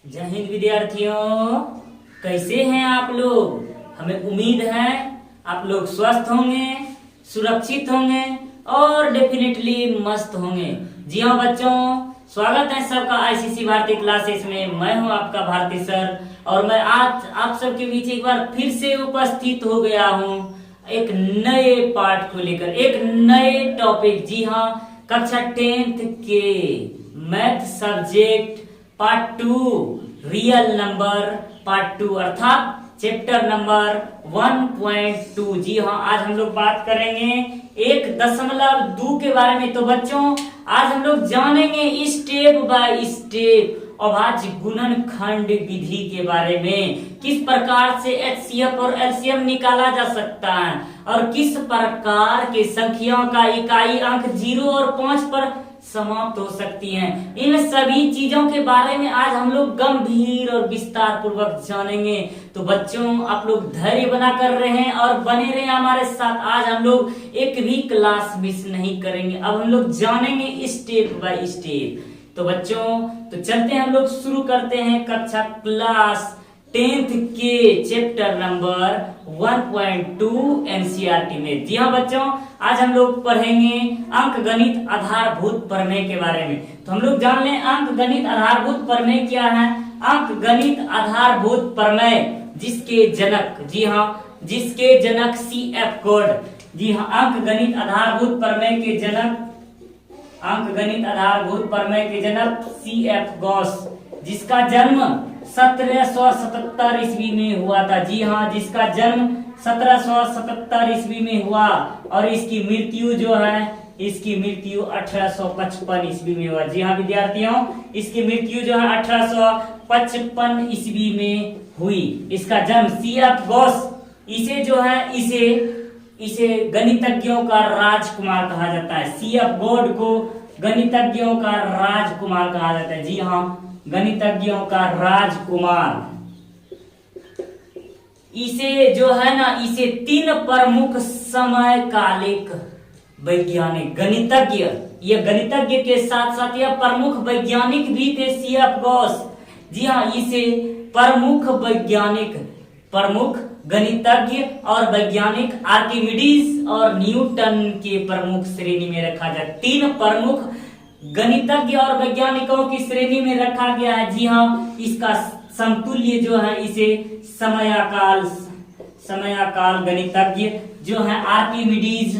जय हिंद विद्यार्थियों, कैसे हैं आप लोग। हमें उम्मीद है आप लोग स्वस्थ होंगे, सुरक्षित होंगे और डेफिनेटली मस्त होंगे। जी हाँ बच्चों, स्वागत है सबका आईसीसी भारती क्लासेस में। मैं हूं आपका भारती सर और मैं आज आप सबके बीच एक बार फिर से उपस्थित हो गया हूं एक नए पाठ को लेकर, एक नए टॉपिक। जी हाँ, कक्षा 10th के math subject part 2 real number part 2 अर्थात चैप्टर नंबर 1.2। जी हाँ, आज हम लोग बात करेंगे 1.2 के बारे में। तो बच्चों, आज हम लोग जानेंगे स्टेप बाय स्टेप अभाज्य गुणनखंड विधि के बारे में। किस प्रकार से एचसीएफ और एलसीएम निकाला जा सकता है और किस प्रकार के संख्याओं का इकाई अंक 0 और 5 पर समाप्त हो सकती हैं। इन सभी चीजों के बारे में आज हम लोग गंभीर और विस्तार पूर्वक जानेंगे। तो बच्चों, आप लोग धैर्य बना कर रहे हैं और बने रहे हमारे साथ। आज हम लोग एक भी क्लास मिस नहीं करेंगे। अब हम लोग जानेंगे स्टेप बाय स्टेप। तो बच्चों, तो चलते हैं, हम लोग शुरू करते हैं कक्षा क्लास 10th के चैप्टर नंबर 1.2 एनसीईआरटी में। जी हाँ बच्चों, आज हम लोग पढ़ेंगे अंक गणित आधारभूत प्रमेय के बारे में। तो हम लोग जान लें अंक गणित आधारभूत प्रमेय क्या है। अंक गणित आधारभूत प्रमेय जिसके जनक, जी हाँ, जिसके जनक सीएफ गॉड। जी हाँ, अंक गणित आधारभूत प्रमेय के जनक, अंक गणित आधारभूत प्रमेय के जनक सीएफ गॉस, जिसका जन्म 1777 ईस्वी में हुआ था। जी हाँ, जिसका जन्म 1777 ईस्वी में हुआ और इसकी मृत्यु जो है, इसकी मृत्यु 1855 ईस्वी में हुआ। जी हाँ विद्यार्थियों, इसकी मृत्यु जो है 1855 ईस्वी में हुई। इसका जन्म सीएफ गॉस, इसे जो है इसे गणितज्ञों का राजकुमार कहा जाता है। सीएफ गॉड को गणितज्ञों का राजकुमार कहा जाता है। जी हाँ, गणितज्ञों का राजकुमार। इसे जो है ना, इसे 3 प्रमुख समकालिक वैज्ञानिक गणितज्ञ, ये गणितज्ञ के साथ साथ यह प्रमुख वैज्ञानिक भी थे सीएफ गॉस। जी हाँ, इसे प्रमुख वैज्ञानिक, प्रमुख गणितज्ञ और वैज्ञानिक आर्किमिडीज और न्यूटन के प्रमुख श्रेणी में रखा जाए। 3 प्रमुख गणितज्ञ और वैज्ञानिकों की श्रेणी में रखा गया है। जी हाँ, इसका समतुल्य जो है, इसे समयाकाल गणितज्ञ जो है आर्किमिडीज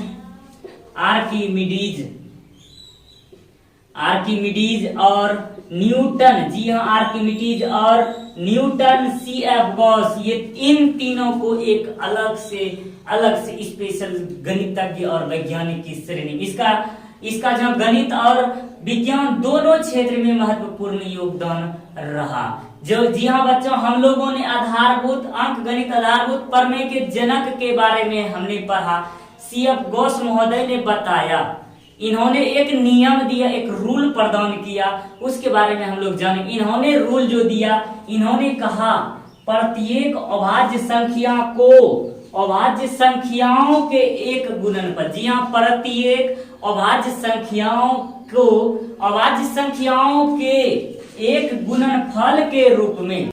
और न्यूटन। जी हाँ, आर्किमिडीज और न्यूटन, सीएफ गॉस, ये इन तीनों को एक अलग से स्पेशल गणितज्ञ और वैज्ञानिक की श्रेणी। इसका जो गणित और विज्ञान दोनों क्षेत्र में महत्वपूर्ण योगदान रहा। जो जी हाँ बच्चों, हम लोगों ने आधारभूत अंक गणित आधारभूत प्रमेय के जनक के बारे में हमने पढ़ा। सीएफ गॉस महोदय ने बताया, इन्होंने एक नियम दिया, एक रूल प्रदान किया, उसके बारे में हम लोग जाने। इन्होंने रूल जो दिया, इन्होंने कहा प्रत्येक अभाज्य संख्या को अभाज्य संख्याओं के एक गुणनफल। जी हाँ, प्रत्येक अभाज्य संख्याओं को अभाज्य संख्याओं के एक गुणनफल के रूप में,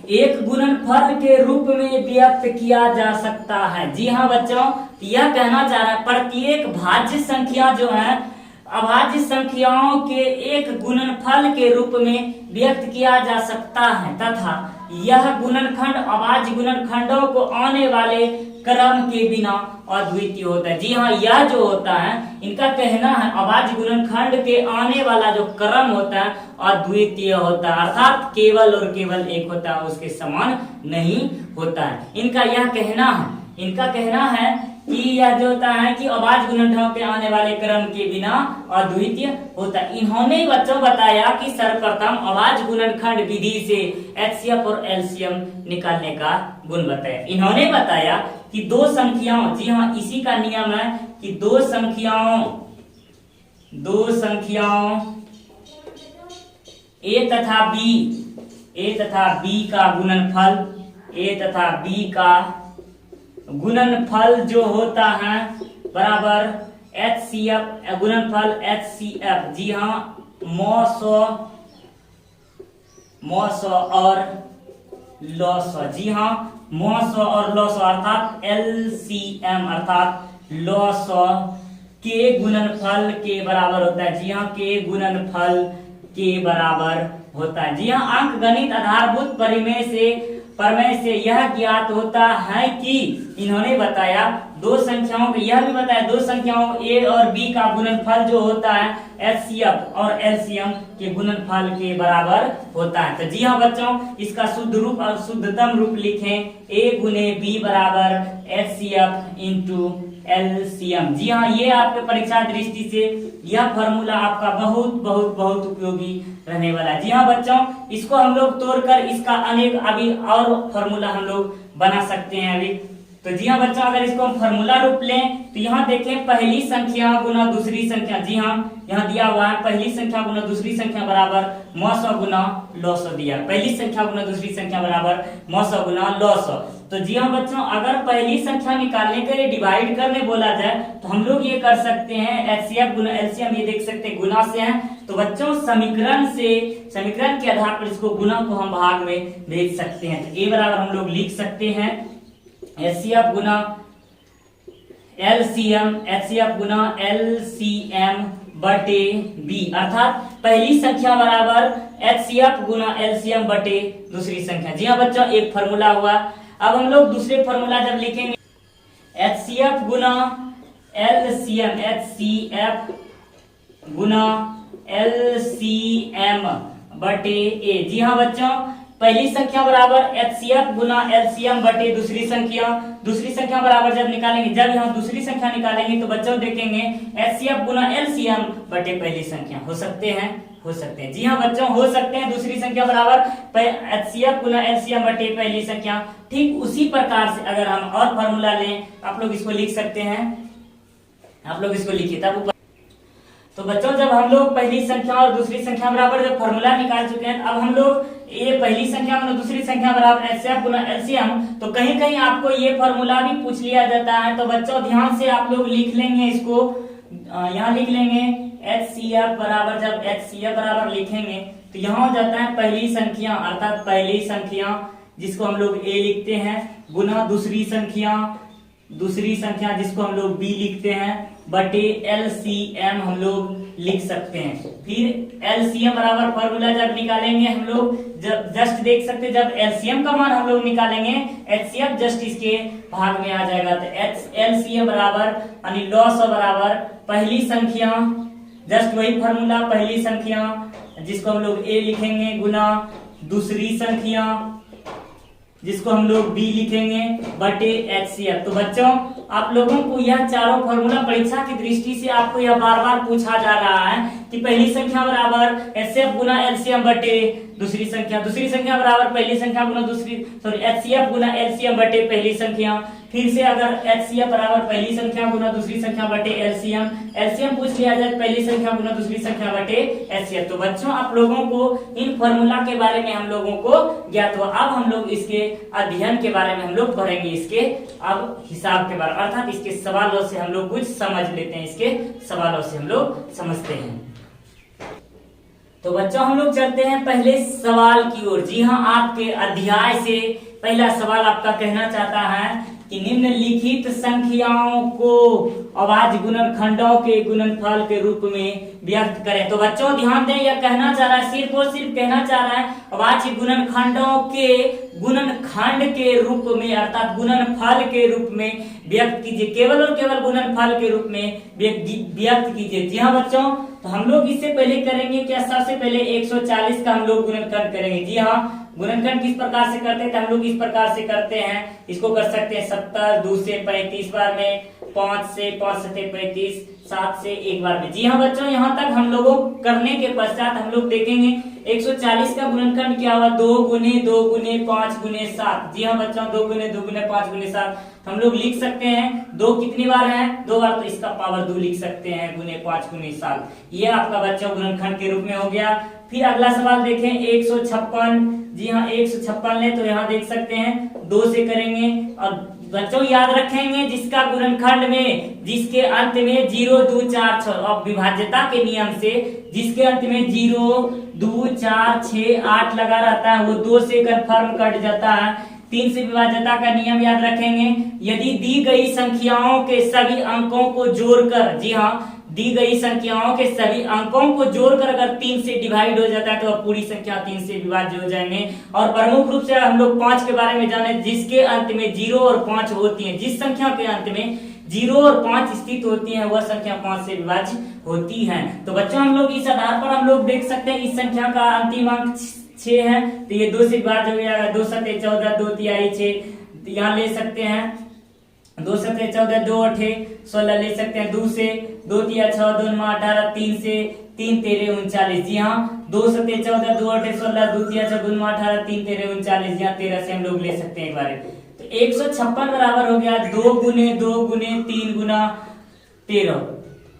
एक गुणनफल के रूप में व्यक्त किया जा सकता है। जी हाँ बच्चों, यह कहना चाह रहा है प्रत्येक भाज्य संख्या जो है अभाज्य संख्याओं के एक गुणनफल के रूप में व्यक्त किया जा सकता है तथा यह गुणनखंड अभाज्य गुणनखंडों को आने वाले क्रम के बिना अद्वितीय होता है। जी हाँ, यह जो होता है, इनका कहना है अभाज्य गुणनखंड के आने वाला जो क्रम होता है अद्वितीय होता है, अर्थात केवल और केवल एक होता है, उसके समान नहीं होता है। इनका कहना है कि यह जो होता है कि अभाज्य गुणनखंडों के आने वाले क्रम के बिना अद्वितीय होता है। इन्होंने बच्चों बताया कि सर्वप्रथम अभाज्य गुणनखंड विधि से एचसीएफ और एलसीएम निकालने का गुण बताया। इन्होंने बताया कि दो संख्याओं, जी हाँ, इसी का नियम है कि दो संख्याओं ए तथा बी का गुणनफल जो होता है बराबर गुणनफल एचसीएफ। जी हाँ, मौस और लॉस। जी हाँ, मौस और लॉस अर्थात LCM अर्थात लॉस के गुणनफल के बराबर होता है। जी हाँ, के गुणनफल के बराबर होता है। जी हाँ, अंक गणित आधारभूत प्रमेय से यह ज्ञात होता है कि इन्होंने बताया दो संख्याओं यह भी बताया दो संख्याओं A और B का गुणनफल जो होता है HCF और LCM के गुणनफल के बराबर होता है। तो जी हाँ बच्चों, इसका शुद्ध रूप और शुद्धतम रूप लिखें A गुने B बराबर HCF इंटू LCM। जी हाँ, ये आपके परीक्षा दृष्टि से यह फॉर्मूला आपका बहुत बहुत बहुत उपयोगी रहने वाला है। जी हाँ बच्चों, इसको हम लोग तोड़कर इसका अनेक अभी और फॉर्मूला हम लोग बना सकते हैं अभी। तो जी हाँ बच्चों, अगर इसको हम फॉर्मूला रूप लें तो यहाँ देखें पहली संख्या गुना दूसरी संख्या। जी हाँ, यहाँ दिया हुआ है पहली संख्या गुना दूसरी संख्या बराबर मौस गुना लॉस दिया। पहली संख्या गुना दूसरी संख्या बराबर मौस गुना लॉस। तो जी हाँ बच्चों, अगर पहली संख्या निकालने के लिए डिवाइड करने बोला जाए तो हम लोग ये कर सकते हैं HCF गुना LCM, ये देख सकते हैं गुना से है। तो बच्चों समीकरण के आधार पर इसको गुना को हम भाग में भेज सकते हैं। तो A बराबर हम लोग लिख सकते हैं HCF गुना LCM बटे B अर्थात पहली संख्या बराबर HCF गुना LCM बटे दूसरी संख्या। जी हाँ बच्चों, एक फॉर्मूला हुआ। अब हम लोग दूसरे फॉर्मूला जब लिखेंगे HCF गुना LCM बटे A। जी हाँ बच्चों, पहली संख्या बराबर HCF गुना LCM बटे दूसरी संख्या बराबर जब यहाँ दूसरी संख्या निकालेंगे तो बच्चों देखेंगे HCF गुना LCM बटे पहली संख्या हो सकते हैं। जी हाँ बच्चों, हो सकते हैं दूसरी संख्या बराबर HCF गुना LCM बटे पहली संख्या। ठीक उसी प्रकार से अगर हम और फॉर्मूला लें, आप लोग इसको लिख सकते हैं। आप लोग इसको लिखिए तब। तो बच्चों, जब हम लोग पहली संख्या और दूसरी संख्या बराबर जब फॉर्मूला निकाल चुके हैं, अब हम लोग ये पहली संख्या गुना दूसरी संख्या बराबर HCF गुना LCM, तो कहीं कहीं आपको ये फॉर्मूला भी पूछ लिया जाता है। तो बच्चों ध्यान से आप लोग लिख लेंगे इसको, यहाँ लिख लेंगे HCF बराबर, जब HCF बराबर लिखेंगे तो यहाँ हो जाता है पहली संख्या अर्थात पहली संख्या जिसको हम लोग A लिखते हैं गुना दूसरी संख्या जिसको हम लोग B लिखते हैं बटे LCM हम लोग लिख सकते हैं। फिर LCM बराबर फॉर्मूला जब निकालेंगे हम लोग, जब जस्ट देख सकते हैं जब LCM का मान हम लोग निकालेंगे HCF जस्ट इसके भाग में आ जाएगा। तो LCM बराबर यानी लॉस बराबर पहली संख्या, जस्ट वही फॉर्मूला, पहली संख्या जिसको हम लोग A लिखेंगे गुना दूसरी संख्या जिसको हम लोग B लिखेंगे बटे HCF। तो बच्चों, आप लोगों को यह चारों फॉर्मूला परीक्षा की दृष्टि से आपको यह बार बार पूछा जा रहा है कि पहली संख्या बराबर HCF गुना LCM बटे दूसरी संख्या बराबर पहली संख्या गुना HCF गुना LCM बटे पहली संख्या। फिर से अगर HCF बराबर पहली संख्या गुना दूसरी संख्या बटे LCM पूछ लिया जाए पहली संख्या गुना दूसरी संख्या बटे HCF। तो बच्चों, आप लोगों को इन फॉर्मूला के बारे में हम लोगों को ज्ञात हुआ। अब हम लोग इसके अध्ययन के बारे में हम लोग पढ़ेंगे, इसके अब हिसाब के बारे में अर्थात इसके सवालों से हम लोग कुछ समझ लेते हैं, इसके सवालों से हम लोग समझते हैं। तो बच्चों, हम लोग चलते हैं पहले सवाल की ओर। जी हाँ, आपके अध्याय से पहला सवाल आपका कहना चाहता है कि निम्नलिखित संख्याओं को अभाज्य गुणनखंडों के गुणनफल के रूप में व्यक्त करें। तो बच्चों ध्यान दें, यह कहना चाह रहा है, सिर्फ और सिर्फ कहना चाह रहा है अभाज्य गुणनखंडों के गुणनखंड के रूप में अर्थात गुणनफल के रूप में व्यक्त कीजिए, केवल और केवल गुणनफल के रूप में व्यक्त कीजिए। जी हाँ बच्चों, तो हम लोग इससे पहले करेंगे क्या, सबसे पहले 140 का हम लोग गुणनखंड करेंगे। जी हाँ, गुणनखंड किस प्रकार से करते हैं, तो हम लोग इस प्रकार से करते हैं, इसको कर सकते हैं 70, 2 से 35 बार में, 5 से 5 से 35, 7 से 1 बार में। जी हाँ बच्चों, यहाँ तक हम लोगों करने के पश्चात हम लोग देखेंगे 140 का गुणनखंड क्या हुआ, 2 गुने 2 गुने 5 गुने 7। जी हाँ बच्चों, 2 गुने 2 गुने 5 गुने 7 हम लोग लिख सकते हैं। 2 कितनी बार है, 2 बार, तो इसका पावर 2 लिख सकते हैं गुने 5 गुने 7। ये आपका बच्चों गुणनखंड के रूप में हो गया। फिर अगला सवाल देखें 156। जी हाँ, 156 ले तो यहाँ देख सकते हैं 2 से करेंगे और बच्चों याद रखेंगे जिसका गुणनखंड में जिसके अंत में 0 2 4 6 और विभाज्यता के नियम से जिसके अंत में 0 2 4 6 8 लगा रहता है वो 2 से कन्फर्म कट जाता है। 3 से विभाज्यता का नियम याद रखेंगे, यदि दी गई संख्याओं के सभी अंकों को जोड़कर, जी हाँ, दी गई संख्याओं के सभी अंकों को जोड़कर अगर 3 से डिवाइड हो जाता है तो अब पूरी संख्या 3 से विभाज्य हो जाएंगे। और प्रमुख रूप से हम लोग 5 के बारे में जाने, जिसके अंत में 0 और 5 होती है, जिस संख्या के अंत में 0 और 5 स्थित होती है वह संख्या 5 से विभाज्य होती है। तो बच्चों हम लोग इस आधार पर हम लोग देख सकते हैं इस संख्या का अंतिम अंक 6 है, तो ये 2 से विभाज्य हो गया। 2 7 14 2 तिहाई 6 यहाँ ले सकते हैं, 2 7 14 2 8 16 ले सकते हैं। 2 से 2 तिया 6 2 9 18 3 से 3 13 39, जी हाँ 2 7 14 2 8 16 2 तिया 6 2 9 18 3 13 39, यहाँ 13 से हम लोग ले सकते हैं एक बार। तो 156 बराबर हो गया 2 गुने 2 गुने 3 गुना 13।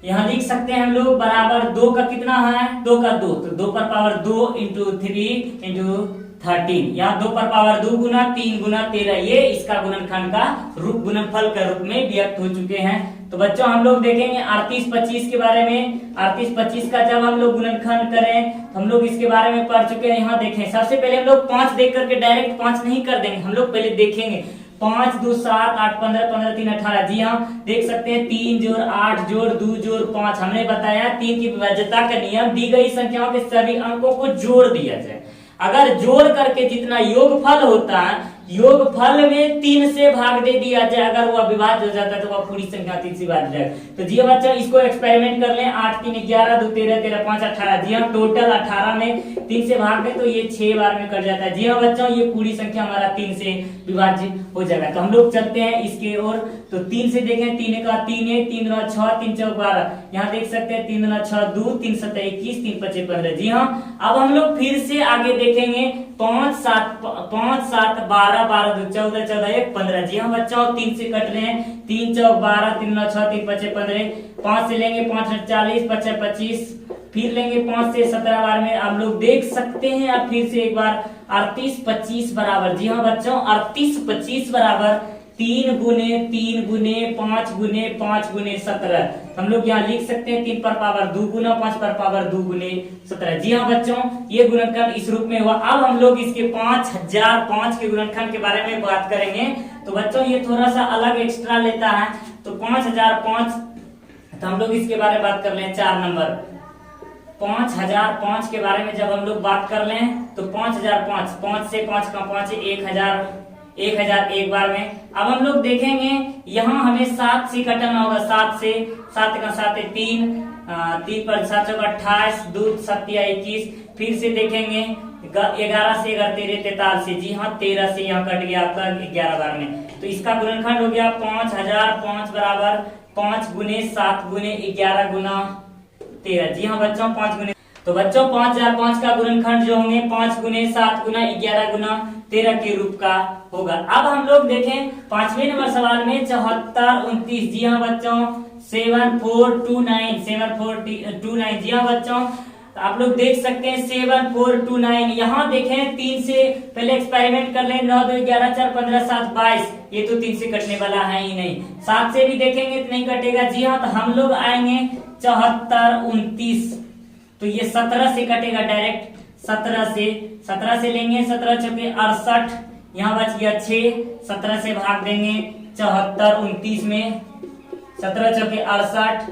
यहाँ लिख सकते हैं हम लोग बराबर 2 का कितना है, 2 का 2, तो 2 पर पावर 2 इंटू 3 इंटू 13, यहाँ 2 पर पावर 2 गुना 3 गुना 13, ये इसका गुणनखंड का रूप, गुणनफल के रूप में व्यक्त हो चुके हैं। तो बच्चों हम लोग देखेंगे 38 25 के बारे में। 38 25 का जब हम लोग गुणनखंड करें हम लोग इसके बारे में पढ़ चुके हैं। यहाँ देखें, सबसे पहले हम लोग 5 देख करके डायरेक्ट 5 नहीं कर देंगे, हम लोग पहले देखेंगे 5 2 7 8 15 15 3 18, जी हाँ देख सकते हैं 3 जोड़ 8 जोड़ 2 जोड़ 5, हमने बताया 3 की विभाज्यता का नियम, दी गई संख्याओं के सभी अंकों को जोड़ दिया जाए, अगर जोड़ करके जितना योगफल होता है योगफल में 3 से भाग दे दिया जाए, अगर वह विभाज्य हो जाता है तो वह पूरी संख्या 3 से विभाज्य हो जाएगा। तो जी बच्चा इसको एक्सपेरिमेंट कर लें, 8 3 11 2 13 13 5 18, जी हाँ टोटल 18 में 3 से भाग दें तो ये 6 बार में कट जाता है। जी हाँ बच्चों ये पूरी संख्या हमारा 3 से विभाज्य हो जाएगा। तो हम लोग चलते हैं इसके ओर, तो 3 से देखें, 3 का 3 है, 3 2 6 3 4 12, यहाँ देख सकते हैं 3 2 6 2 3 7 21 3 5 15, जी हाँ। अब हम लोग फिर से आगे देखेंगे 5 7 12 12 2 14 14 1 15, जी हाँ बच्चों 3 से कट रहे हैं, 3 4 12 3 9 6 3 5 15, 5 से लेंगे 5 40 5 25, फिर लेंगे 5 से 17 बार में हम लोग देख सकते हैं। अब फिर से एक बार 38 25 बराबर, जी हाँ बच्चों 38 25 बराबर 3 गुने 5 गुने 5 गुने 17, हम लोग यहाँ लिख सकते हैं 3 पर पावर 2 गुना 5 पर पावर 2 गुने 17, जी हाँ बच्चों ये गुणनखंड इस रूप में हुआ। अब हम लोग इसके 5005 के गुणनखंड के बारे में बात करेंगे। तो बच्चों ये थोड़ा सा अलग एक्स्ट्रा लेता है, तो 5005, तो हम लोग इसके बारे में बात कर लें 4 नंबर 5005 के बारे में जब हम लोग बात कर लें तो 5005, 5 से 5 का 5 1000 एक बार में। अब हम लोग देखेंगे यहाँ हमें 7 से कटना होगा, 7 से 7 का 7 है 3 पर 7 28 2 7 21, फिर से देखेंगे 11 से 11 13 43, जी हाँ 13 से यहाँ कट गया आपका 11 बार में। तो इसका गुणनखंड हो गया 5005 बराबर 5 गुने 7 गुने 11 गुना 13, जी हाँ बच्चों 5 गुने। तो बच्चों 5005 का गुणनखंड जो होंगे 5 गुने 7 गुना 11 गुना 13 के रूप का होगा। अब हम लोग देखें 5वें नंबर सवाल में 74 29, जी हाँ बच्चों 7429 7429, जी हाँ बच्चों तो आप लोग देख सकते हैं 7429। यहाँ देखें 3 से पहले एक्सपेरिमेंट कर लें, 9 2 11 4 15 7 22, ये तो 3 से कटने वाला है ही नहीं। 7 से भी देखेंगे तो नहीं कटेगा, जी हाँ तो हम लोग आएंगे 74 29, तो ये 17 से कटेगा डायरेक्ट, 17 से लेंगे 17 चौके 68, यहाँ बच गया 6, 17 से भाग देंगे 74 29 में, 17 चौके 68,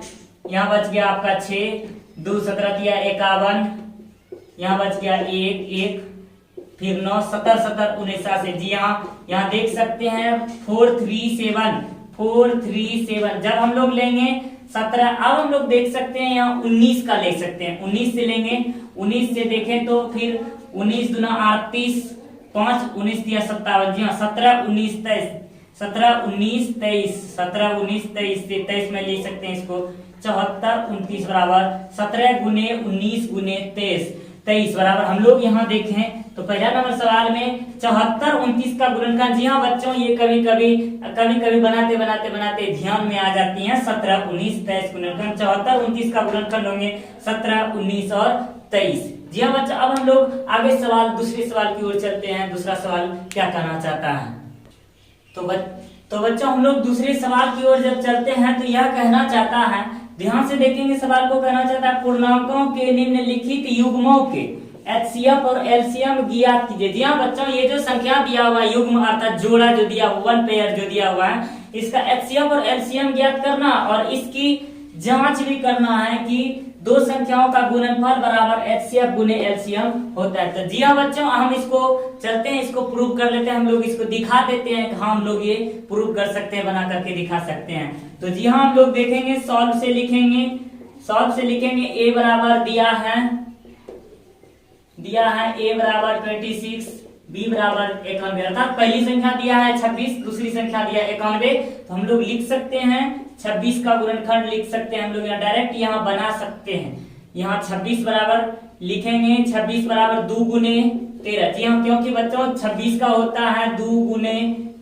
यहाँ बच गया आपका 6, 2 17 दिया 51, यहाँ बच गया 1, फिर 9 17 17 49, जी हाँ यहाँ देख सकते हैं 437 जब हम लोग लेंगे 17। अब हम लोग देख सकते हैं यहाँ 19 का ले सकते हैं, 19 से लेंगे, 19 से देखें तो फिर 19 दूना 38 5 19 दिया 57, जी हाँ 17 19 23 से 23 में ले सकते हैं इसको, 74 29 बराबर 17 गुने 19 गुने 23 बराबर। हम लोग यहाँ देखें तो पहला नंबर सवाल में 74 29 का गुणनखंड, जी हाँ बच्चों ये कभी कभी बनाते ध्यान में आ जाती हैं 17 19 23 गुणनखंड। 74 29 का गुणनखंड होंगे 17 19 और 23, जी हाँ बच्चों। अब हम लोग आगे दूसरे सवाल की ओर चलते हैं। दूसरा सवाल क्या कहना चाहता है, तो तो बच्चों हम लोग दूसरे सवाल की ओर जब चलते हैं तो यह कहना चाहता है, ध्यान से देखेंगे सवाल को, कहना चाहता है पूर्णांकों के निम्नलिखित युग्मों के एचसीएफ और एलसीएम ज्ञात कीजिए। जी हाँ बच्चों, ये जो संख्या दिया हुआ है युग्म अर्थात जोड़ा जो दिया हुआ, वन पेयर जो दिया हुआ है, इसका एचसीएफ और एलसीएम ज्ञात करना और इसकी जांच भी करना है कि दो संख्याओं का गुणनफल बराबर एचसीएफ गुने एलसीएम होता है। तो जी हाँ बच्चों, हम इसको चलते हैं, इसको प्रूव कर लेते हैं, हम लोग इसको दिखा देते हैं। हाँ हम लोग ये प्रूव कर सकते हैं, बना करके दिखा सकते हैं। तो जी हाँ हम लोग देखेंगे, सॉल्व से लिखेंगे, ए बराबर दिया है a बराबर 26, b बराबर 91, अर्थात पहली संख्या दिया है 26, दूसरी संख्या दिया 91। तो हम लोग लिख सकते हैं 26 का गुणनखंड लिख सकते हैं, हम लोग डायरेक्ट यहाँ बना सकते हैं। यहाँ 26 बराबर लिखेंगे, 26 बराबर 2 गुने 13। जी हाँ, क्योंकि बच्चों 26 का होता है 2 गुने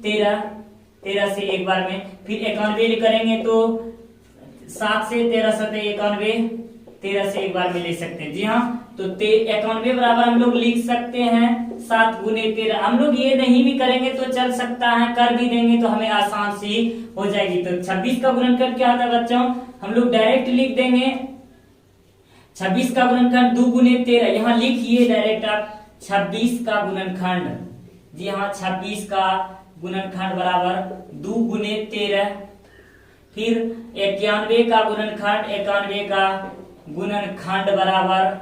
13, 13 से एक बार में, फिर 91 करेंगे तो 7 से 13 सते 91, 13 से एक बार में ले सकते हैं। जी हाँ, तो 91 बराबर हम लोग लिख सकते हैं 7 गुने 13। हम लोग ये नहीं भी करेंगे तो चल सकता है, कर भी देंगे तो हमें आसान सी हो जाएगी। तो 26 का गुणनखंड क्या होता है बच्चों, हम लोग डायरेक्ट लिख देंगे 26 का गुणनखंड 2 गुने 13। यहाँ लिखिए डायरेक्ट आप 26 का गुणनखंड। जी हाँ, 26 का गुणनखंड बराबर 2 गुने 13। फिर 91 का गुणनखंड, 91 का गुणनखंड बराबर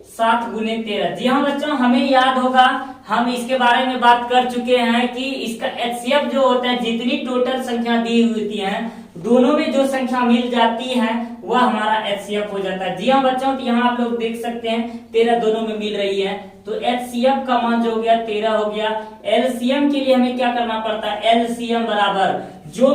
7 गुने 13। जी हाँ बच्चों, हमें याद होगा, हम इसके बारे में बात कर चुके हैं कि इसका एचसीएफ जो होता है, जितनी टोटल संख्या दी हुई होती है, दोनों में जो संख्या मिल जाती है वह हमारा एचसीएफ हो जाता है। जी हाँ बच्चों, तो यहाँ आप लोग देख सकते हैं 13 दोनों में मिल रही है, तो एचसीएफ का मान जो हो गया 13 हो गया। एलसीएम के लिए हमें क्या करना पड़ता है, एलसीएम बराबर जो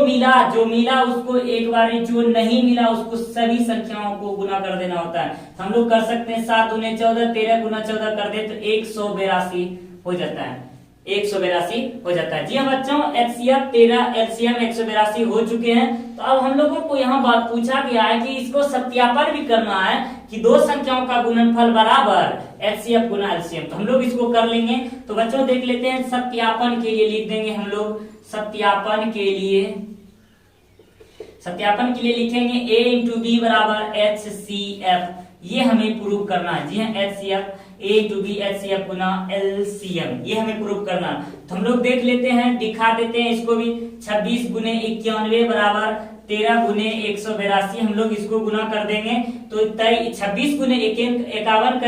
मिला उसको एक बार, जो नहीं मिला उसको सभी संख्याओं को गुना कर देना होता है। हम लोग कर सकते हैं 7 गुने 14, 13 गुना 14 कर दे तो 182 हो जाता है, 182 हो जाता है। जी हाँ बच्चों, एचसीएफ 13, एलसीएम 182 हो चुके हैं। तो अब हम लोगों को यहाँ बात पूछा गया है कि इसको सत्यापन भी करना है कि दो संख्याओं का गुणनफल बराबर एचसीएफ गुना एलसीएम। तो हम लोग इसको कर लेंगे। तो बच्चों देख लेते हैं, सत्यापन के लिए लिख देंगे हम लोग, सत्यापन के लिए लिखेंगे a इंटू बी बराबर HCF। ये हमें प्रूव करना है। जी हाँ, HCF a into B HCF गुना LCM, ये हमें प्रूव करना। तो हम लोग देख लेते हैं, दिखा देते हैं इसको भी। 26 गुने 91 बराबर 13 गुने 182, हम लोग इसको गुना कर देंगे तो 26 गुने 91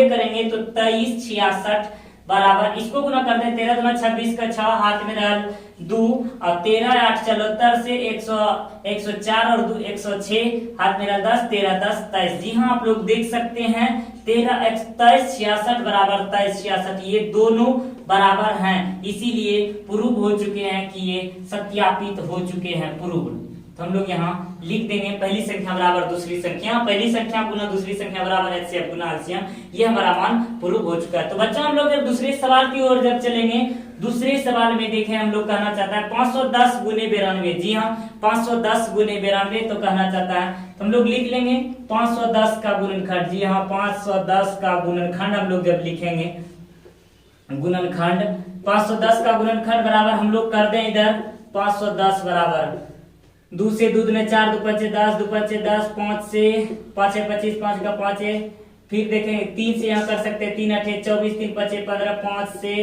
करेंगे तो 2366 बराबर, इसको गुना कर दें 13 गुना 26 का 6, हाथ में रहल 2 और 13 8 74 से 104 और 2 106, हाथ में रहल 10, 13 10 23। जी हाँ, आप लोग देख सकते हैं 13 23 66 बराबर 23 66, ये दोनों बराबर हैं, इसीलिए प्रूव हो चुके हैं कि ये सत्यापित हो चुके हैं, प्रूव। तो हम लोग यहाँ लिख देंगे पहली संख्या बराबर दूसरी संख्या, पहली संख्या गुना दूसरी संख्या बराबर एचसीएफ गुना एलसीएम, ये हमारा मान प्रूव हो चुका है। तो बच्चों हम लोग दूसरे सवाल की ओर जब चलेंगे, दूसरे सवाल में देखें, हम लोग कहना चाहता है 510 गुने 92। जी हाँ, 510 गुने 92 तो कहना चाहता है, तो हम लोग लिख लेंगे 510 का गुणनखंड। जी हाँ, 510 का गुणनखंड हम लोग जब लिखेंगे, गुणनखंड 510 का गुणनखंड बराबर हम लोग कर दें इधर 510 बराबर 2 से 2 दूने 4, 2 5 10, 2 5 10, 5 से 5 है 25, 5 का 5 है, फिर देखेंगे 3 से यहाँ कर सकते हैं 3 8 24, 3 5 15, 5 से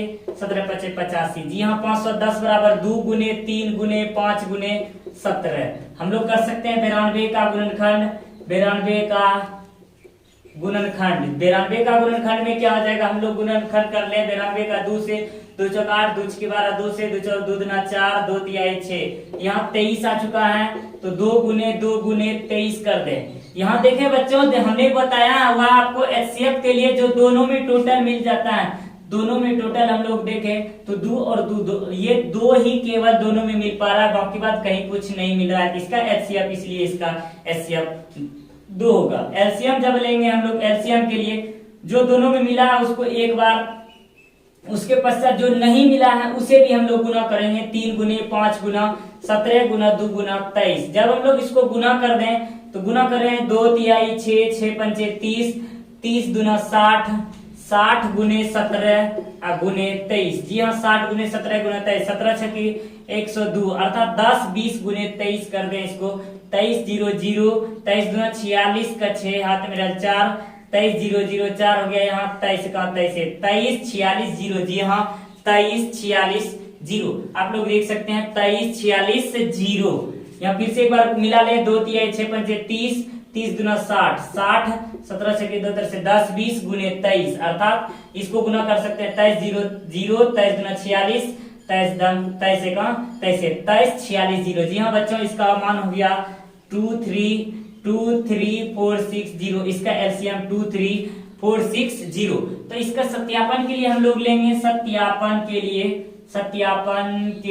17 5 85। जी हाँ, 510 बराबर 2 गुने 3 गुने 5 गुने 17। हम लोग कर सकते हैं 92 का गुणनखंड, 92 का गुणनखंड में क्या हो जाएगा, हम लोग गुणनखंड कर ले 92 का 2 से 2 चौक 8, 2 छक्के 12, 2 से 2 चौक 2 दूना 4, 2 तिहाई 6, यहाँ 23 आ चुका है, तो 2 गुने 23 कर दे। यहाँ देखें बच्चों, हमने बताया हुआ आपको एचसीएफ के लिए जो दोनों में टोटल मिल जाता है, दोनों में टोटल हम लोग देखें तो 2 और 2 ये 2 ही केवल दोनों में मिल पा रहा है, बाकी बात कहीं कुछ नहीं मिल रहा है इसका एचसीएफ, इसलिए इसका एचसीएफ 2 होगा। एलसीएम जब लेंगे हम लोग, एलसीएम के लिए जो दोनों में मिला है उसको एक बार, उसके पश्चात जो नहीं मिला है उसे भी हम लोग गुना करेंगे, 3 गुने 5 गुना 17 गुना 2 गुना 23। जब हम लोग इसको गुना कर दें तो गुना करें 2 तिहाई 6, 6 पंचे 30, 30 दूना 60, 60 गुने 17 गुने 23। जी हाँ, 60 गुने 17 गुने 23, 17 छकी 102, अर्थात 10 20 गुने 23 कर दें इसको। 23 0 0, 23 दूना 46 का 6, हाथ में 4, 23 0 0 4 हो गया। यहाँ 23 का 23 है, 23 46 0। जी हाँ, 23 46 0 आप लोग देख सकते हैं, 23 46 0। यहाँ फिर से एक बार मिला ले, 2 3 6 5 30, 30 गुना 60, 60 17 छके 2 से 10 20 गुने 23, अर्थात इसको गुना कर सकते हैं। 23 0 0, 23 गुना 46, 23 दम 23 का 23 23 46 0। जी हाँ बच्चों, इसका मान हो गया 2 3 2 3 4 6 0। इसका एलसीएम 2 3 4 6 0। तो इसका सत्यापन के लिए हम लोग लेंगे, सत्यापन के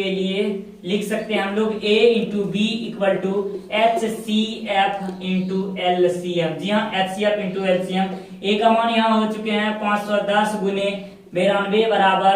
लिए लिख सकते हैं हम लोग a into B equal to HCF into LCM। जी हाँ, HCF इंटू LCM। a का मान यहाँ हो चुके हैं 510 गुने 92 बराबर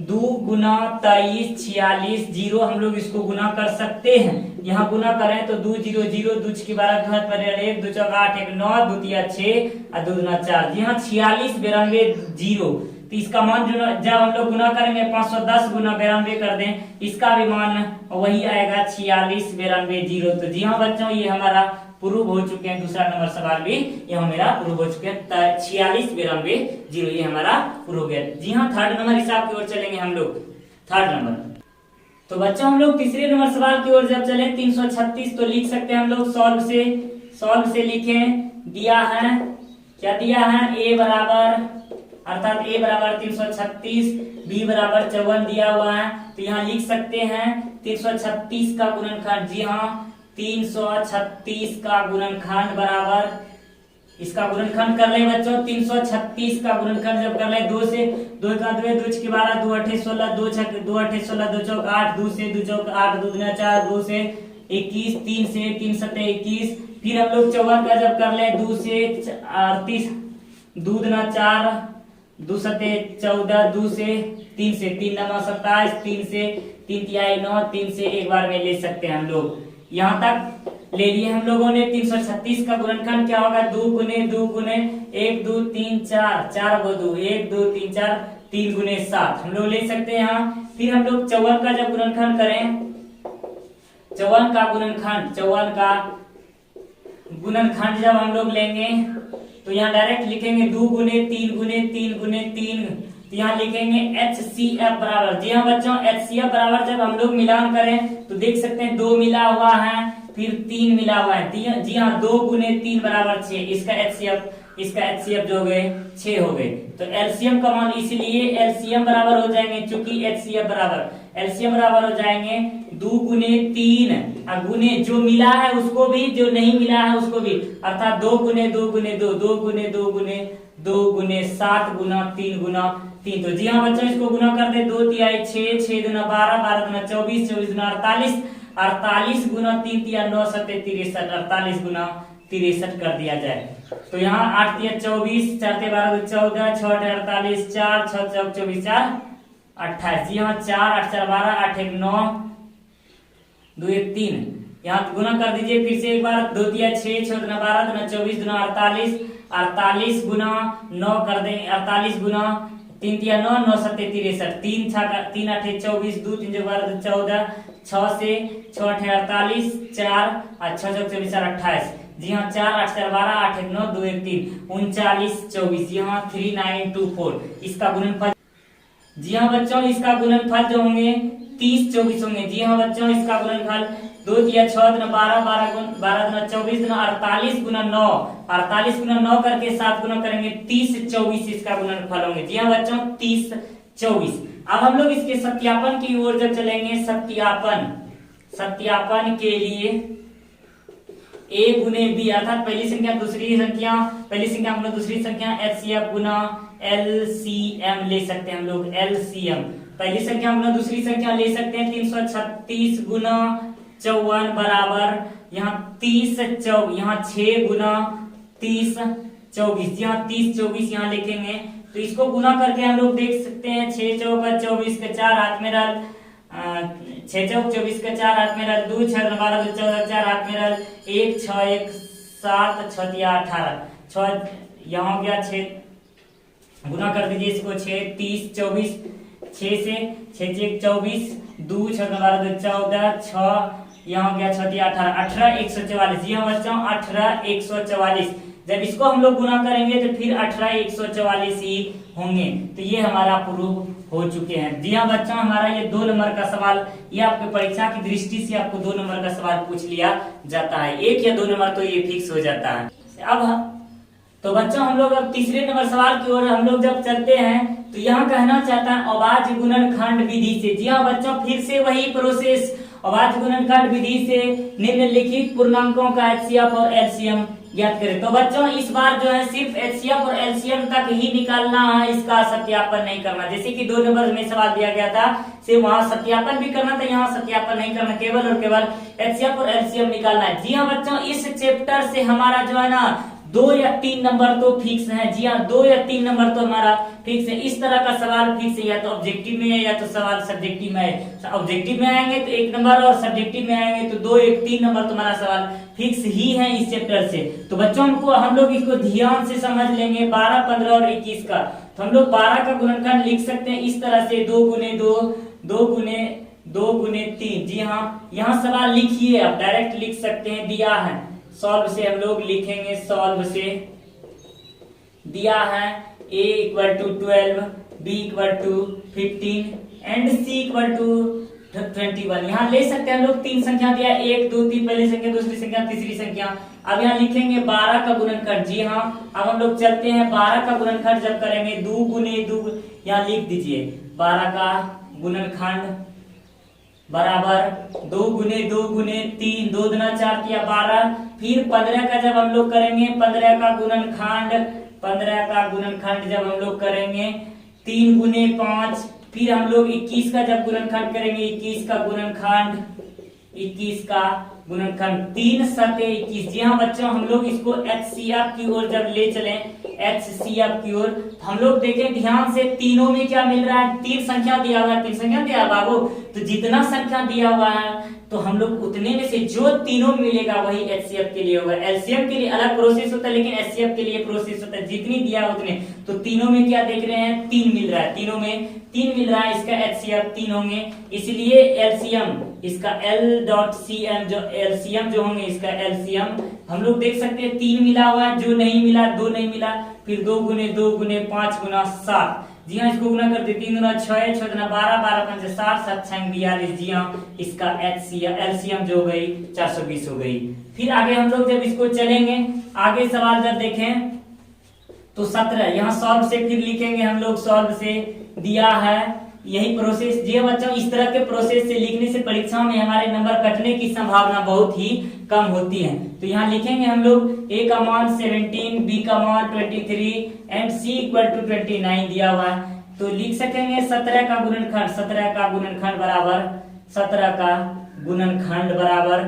2 गुना 23 46 0। हम लोग इसको गुना कर सकते हैं। यहाँ गुना करें तो 2 0 0, 2 की 12 घात पर 1, 2 चौका 8 1 9, 2 तिया 6 और 2 गुना 4। जी हाँ, 46 92 0। तो इसका मान जो जब हम लोग गुना करेंगे 510 गुना 92 कर दें, इसका भी मान वही आएगा 46 92 0। तो जी हाँ बच्चों, ये हमारा प्रूव हो चुके हैं। दूसरा नंबर सवाल भी यहाँ मेरा प्रूव हो चुके हैं, 46 92 0 ये हमारा प्रूव हो गया। जी हाँ, थर्ड नंबर हिसाब की ओर चलेंगे हम लोग। थर्ड नंबर, तो बच्चों हम लोग तीसरे नंबर सवाल की ओर जब चले 336, तो लिख सकते हैं हम लोग सॉल्व से लिखें। दिया है, क्या दिया है, a बराबर, अर्थात a बराबर 336, b बराबर 54 दिया हुआ है। तो यहाँ लिख सकते हैं 336 का गुणनखंड। जी हाँ, 336 का गुणनखंड बराबर, इसका गुणनखंड कर ले बच्चों। 336 का गुणनखंड जब कर ले, 2 से 2 का 2 2 की 12, 2 8 16, 2 6 2 8 16, 2 चौक 8, 2 से 2 चौक 8, 2 दुना 4, 2 से 21, 3 से 3 सते 21। फिर हम लोग 54 का जब कर ले, 2 से 38, 2 दुना 4, 2 सते 14, 2 से 3 से 3 नमा 27, 3 से 3 तिहाई 9, 3 से एक बार में ले सकते हैं हम लोग। यहाँ तक ले लिए हम लोगों ने। 336 का गुणनखंड क्या होगा, 2 गुने 1 2 3 4, 4 को 2 1 2 3 4, 3 गुने 7 हम लोग ले सकते हैं यहाँ। फिर हम लोग 54 का जब गुणनखंड करें, 54 का गुणनखंड जब हम लोग लेंगे, तो यहाँ डायरेक्ट लिखेंगे 2 गुने 3 गुने 3 गुने 3। तो यहाँ लिखेंगे HCF बराबर। जी हाँ बच्चों, HCF बराबर जब हम लोग मिलान करें तो देख सकते हैं 2 मिला हुआ है, फिर 3 मिला हुआ है। जी हाँ, 2 गुने 3 बराबर 6। इसका HCF जो हो गए 6 हो गए। तो LCM का मान, इसलिए LCM बराबर हो जाएंगे, चूंकि LCM बराबर हो जाएंगे 2 गुने 3 और गुने जो मिला है उसको भी, जो नहीं मिला है उसको भी, अर्थात 2 गुने 2 गुने 2, 2 गुने 2 गुने 2 गुने 7 गुना 3 गुना 3। तो जी हाँ बच्चों, इसको गुना कर दे, 2 तिहाई 6, 6 दुना 12, 12 दुना 24, 24 दुना 48, 48 गुना 3 तिया 9 सत्ते 63, 48 गुना 63 कर दिया जाए। तो यहाँ 8 तिया 24, 4 ते 12 14, 6 48, 4 6 चौक 24, 4 28। यहाँ 4 8 4 12, 8 1 9, 2 1 3। यहाँ गुना कर दीजिए फिर से एक बार, 2 तिया 6, 6 दुना 12 दुना 24 दुना 48, 48 गुना 9 कर दें, 48 गुना 3 तिया 9, 9 सत्ते 63, 3 3 8 24, 2 3 12 14, 6 से 6 8 48, 4 और 6 चौक 24, 4 28। जी हाँ, 4 8 4 12, 8 1 9, 2 1 3, 39 24। यहाँ 3924 इसका गुणनफल। जी हाँ बच्चों, इसका गुणनफल जो होंगे 30 24 होंगे। जी हाँ बच्चों, इसका गुणनफल 2 तिया 6 दुना 12, 12 दुना 24 दुना 48 गुना 9, 48 गुना 9 करके 7 गुना करेंगे, 30 24 इसका गुणनफल होंगे। जी हाँ बच्चों, 30 24। अब हम लोग इसके सत्यापन की ओर जब चलेंगे, सत्यापन के लिए a गुने b, अर्थात पहली संख्या हम लोग दूसरी संख्या HCF गुना LCM ले सकते हैं हम लोग। LCM पहली संख्या हम लोग दूसरी संख्या ले सकते हैं 336 गुना 54 बराबर, यहाँ 30 यहाँ 6 गुना 30 24। यहाँ 30 24 यहाँ लिखेंगे, तो इसको गुना करके हम लोग देख सकते हैं 6 चौका 24 के 4 हाथ में रल, 6 चौक 24 के 4 हाथ में रल, 2 6 12 2 14 4 हाथ में रल, 1 6 1 7 6 18 6। यहाँ हो गया 6 गुना कर दीजिए इसको, 6 30 24, 6 से 6 से 24, 2 6 12 2 14, 6 यहाँ हो गया 6 18, 18 144। जी हाँ बच्चों 18 144। जब इसको हम लोग गुना करेंगे तो फिर 18 144 ही होंगे। तो ये हमारा प्रूफ हो चुके हैं। जी हाँ बच्चों हमारा ये 2 नंबर का सवाल, ये आपके परीक्षा की दृष्टि से आपको 2 नंबर का सवाल पूछ लिया जाता है। 1 या 2 नंबर तो ये फिक्स हो जाता है। अब तो बच्चों हम लोग अब तीसरे नंबर सवाल की ओर हम लोग जब चलते हैं तो यहाँ कहना चाहता है अभाज्य गुणनखंड विधि से। जी हाँ बच्चों फिर से वही प्रोसेस, अभाज्य गुणनखंड विधि से निम्नलिखित पूर्णांकों का एचसीएफ और एलसीएम ज्ञात करें। तो बच्चों इस बार जो है सिर्फ एचसीएफ और एलसीएम तक ही निकालना है, इसका सत्यापन नहीं करना। जैसे कि 2 नंबर में सवाल दिया गया था, सिर्फ वहां सत्यापन भी करना था, यहाँ सत्यापन नहीं करना, केवल और केवल एचसीएफ और एलसीएम निकालना है। जी हाँ बच्चों इस चैप्टर से हमारा जो है ना 2 या 3 नंबर तो फिक्स है। जी हाँ 2 या 3 नंबर तो हमारा फिक्स है। इस तरह का सवाल फिक्स है, या तो ऑब्जेक्टिव में है या तो सवाल सब्जेक्टिव में है। ऑब्जेक्टिव में आएंगे तो 1 नंबर और सब्जेक्टिव में आएंगे तो 2 1 3 नंबर तुम्हारा सवाल फिक्स ही है इस चैप्टर से। तो बच्चों हम लोग इसको ध्यान से समझ लेंगे। 12 15 और 21 का तो हम लोग 12 का गुणनखंड लिख सकते हैं इस तरह से 2 गुने 2 2 गुने 2 गुने 3। जी हाँ यहाँ सवाल लिखिए, आप डायरेक्ट लिख सकते हैं, दिया है सॉल्व से हम लोग लिखेंगे। सॉल्व से दिया है a equal to 12, b equal to 15 and c equal to 21। यहाँ ले सकते हैं हम लोग 3 संख्या दिया, 1 2 3 पहली संख्या, दूसरी संख्या, तीसरी संख्या। अब यहाँ लिखेंगे 12 का गुणनखंड। जी हाँ अब हम लोग चलते हैं 12 का गुणनखंड जब करेंगे 2 गुने 2, यहाँ लिख दीजिए 12 का गुणनखंड बराबर 2 गुने 2 गुने 3, 2 दूना 4 किया 12। फिर 15 का जब हम लोग करेंगे 15 का गुणनखंड, 15 का गुणनखंड जब हम लोग करेंगे 3 गुने 5। फिर हम लोग 21 का जब गुणनखंड करेंगे 21 का गुणनखंड, 21 का गुणनखंड 3 7 21। जी हाँ बच्चों हम लोग इसको एचसीएफ की ओर जब ले चले, एचसीएफ की ओर हम लोग देखें ध्यान से तीनों में क्या मिल रहा है, 3 संख्या दिया हुआ है, 3 संख्या दिया बाबू। तो जितना संख्या दिया हुआ है तो हम लोग उतने में से जो तीनों मिलेगा वही एचसीएफ के लिए होगा। एलसीएम के लिए अलग प्रोसेस होता है लेकिन एचसीएफ के लिए प्रोसेस होता है, जितनी दिया उतने। तो तीनों में क्या देख रहे हैं, 3 मिल रहा है, तीनों में 3 मिल रहा है, इसका एचसीएफ 3 होंगे। इसलिए एलसीएम इसका L.CM जो एलसीएम जो होंगे इसका एलसीएम हम लोग देख सकते हैं 3 मिला हुआ है, जो नहीं मिला 2 नहीं मिला। फिर 2 गुने 2 गुने 5 गुना 7। जी हाँ इसको गुना करते 3 गुना 6 6 गुना 12 12 5 60 7 6 42। जी हाँ इसका एलसीएम जो हो गई 420 हो गई। फिर आगे हम लोग जब इसको चलेंगे आगे सवाल जब देखें तो 17 यहाँ सॉल्व से फिर लिखेंगे हम लोग, सॉल्व से दिया है यही प्रोसेस। जी बच्चों इस तरह के प्रोसेस से लिखने से परीक्षा में हमारे नंबर कटने की संभावना बहुत ही कम होती है। तो यहाँ लिखेंगे हम लोग a का मान 17, b का मान 23 एंड c इक्वल टू 29 दिया हुआ है। तो लिख सकेंगे 17 का गुणनखंड, 17 का गुणनखंड बराबर 17 का गुणनखंड बराबर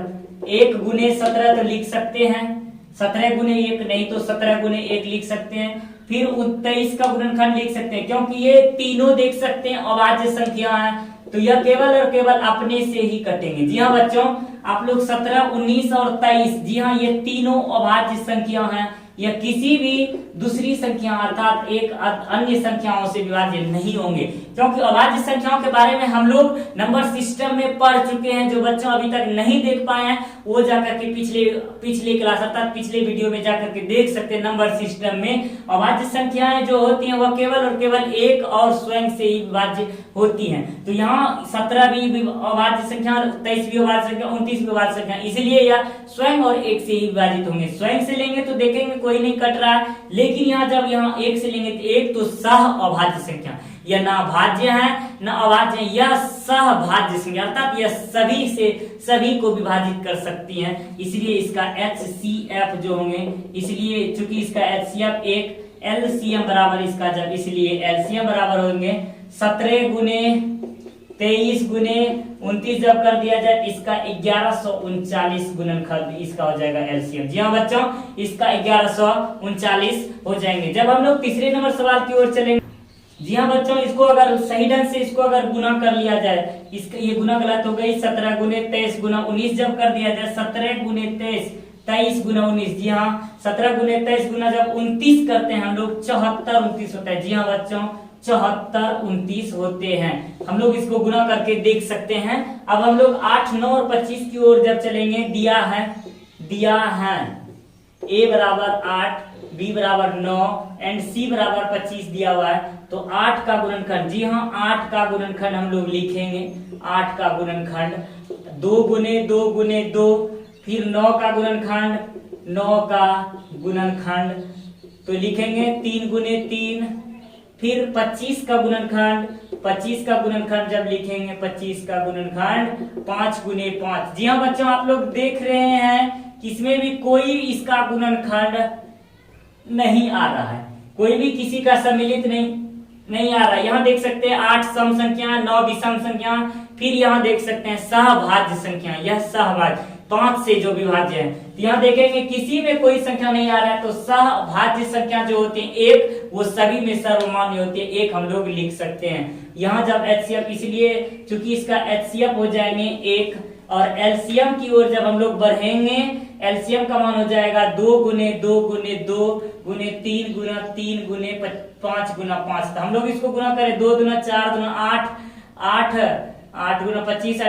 1 गुने 17 तो लिख सकते हैं, 17 गुने 1 नहीं तो 17 गुने 1 लिख सकते हैं। फिर 23 का गुणनखंड लिख सकते हैं क्योंकि ये तीनों देख सकते हैं अभाज्य संख्या है, तो यह केवल और केवल अपने से ही कटेंगे। जी हाँ बच्चों आप लोग 17 19 और 23, जी हाँ ये तीनों अभाज्य संख्या हैं, यह किसी भी दूसरी संख्या अर्थात एक अन्य संख्याओं से विभाज्य नहीं होंगे, क्योंकि अभाज्य संख्याओं के बारे में हम लोग नंबर सिस्टम में पढ़ चुके हैं। जो बच्चों अभी तक नहीं देख पाए हैं वो जाकर के पिछले क्लास अर्थात पिछले वीडियो में जाकर के देख सकते हैं। नंबर सिस्टम में अभाज्य संख्याएं जो होती हैं वह केवल और केवल एक और स्वयं से ही विभाज्य होती हैं। तो यहाँ 17 भी अभाज्य संख्या, 23 भी अभाज्य संख्या, 29 भी अभाज्य संख्या, इसलिए यह स्वयं और एक से ही विभाजित होंगे। स्वयं से लेंगे तो देखेंगे कोई नहीं कट रहा है, लेकिन यहाँ जब यहाँ एक से लेंगे तो एक तो सह अभाज्य संख्या, यह ना भाज्य है न अभाज्य है, यह सहभाज्य संख्या अर्थात यह सभी से सभी को विभाजित कर सकती हैं, इसलिए इसका HCF जो होंगे, इसलिए चूंकि इसका HCF एक LCM बराबर इसका जब, इसलिए LCM बराबर होंगे 17 गुने 23 गुने 29 जब कर दिया जाए इसका 1139 गुणनखंड इसका हो जाएगा LCM। जी हाँ बच्चों इसका 1139 हो जाएंगे। जब हम लोग तीसरे नंबर सवाल की ओर चलेंगे, जी हाँ बच्चों इसको अगर सही ढंग से इसको अगर गुना कर लिया जाए, इसका ये गुना गलत हो गई, 17 गुने 23 गुना 19 जब कर दिया जाए 17 गुने 23 23 गुना 19, जी हाँ 17 गुने 23 गुना जब 29 करते हैं हम लोग 74 29 होता है। जी हाँ बच्चों 74 29 होते हैं। हम लोग इसको गुना करके देख सकते हैं। अब हम लोग 8 9 और 25 की ओर जब चलेंगे, दिया है a बराबर 8, b बराबर 9 एंड c बराबर 25 दिया हुआ है। तो 8 का गुणनखंड, जी हाँ 8 का गुणनखंड हम लोग लिखेंगे। 8 का गुणनखंड 2 गुने 2 गुने 2, फिर 9 का गुणनखंड 9 का गुणनखंड तो लिखेंगे 3 गुने 3, फिर 25 का गुणनखंड, 25 का गुणनखंड जब लिखेंगे 25 का गुणनखंड 5 गुने 5। जी हाँ बच्चों आप लोग देख रहे हैं कि इसमें भी कोई इसका गुणनखंड नहीं आ रहा है, कोई भी किसी का सम्मिलित नहीं आ रहा है। यहाँ देख सकते हैं 8 सम संख्या, 9 विषम संख्या, फिर यहाँ देख सकते हैं सहभाज्य संख्या, यह सहभाज्य 5 से जो विभाज्य है। तो यहाँ देखेंगे किसी में कोई संख्या नहीं आ रहा है, तो सहभाज्य संख्या जो होती है एक, वो सभी में सर्वमान्य होती है, एक हम लोग लिख सकते हैं। यहाँ जब एचसीएफ, इसलिए चूंकि इसका एचसीएफ हो जाएंगे 1, और एलसीएम की ओर जब हम लोग बढ़ेंगे, एलसीएम का मान हो जाएगा 2 गुने 2 गुने 2 गुने 3 गुना 3 गुने 5 गुना 5। तो हम लोग इसको गुना करें 2 गुना 4 गुना 8 8 गुना 25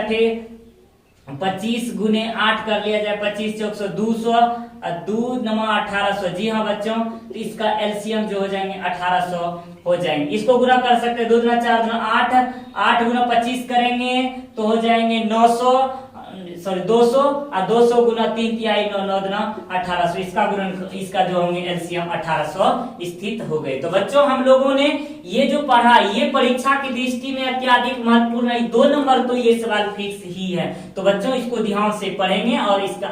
25 गुने 8 कर लिया जाए, 25 चौक 200 और 2 नमा 1800। जी हाँ बच्चों तो इसका एलसीएम जो हो जाएंगे 1800 हो जाएंगे। इसको गुना कर सकते हैं 2 गुना 4 गुना 8 गुना 25 करेंगे तो हो जाएंगे 200 और 200 गुना 3 तिहाई 9 9 गुना 1800। इसका जो होंगे एलसीएम 1800 स्थित हो गए। तो बच्चों हम लोगों ने ये जो पढ़ा, ये परीक्षा की दृष्टि में अत्याधिक महत्वपूर्ण है। 2 नंबर तो ये सवाल फिक्स ही है। तो बच्चों इसको ध्यान से पढ़ेंगे और इसका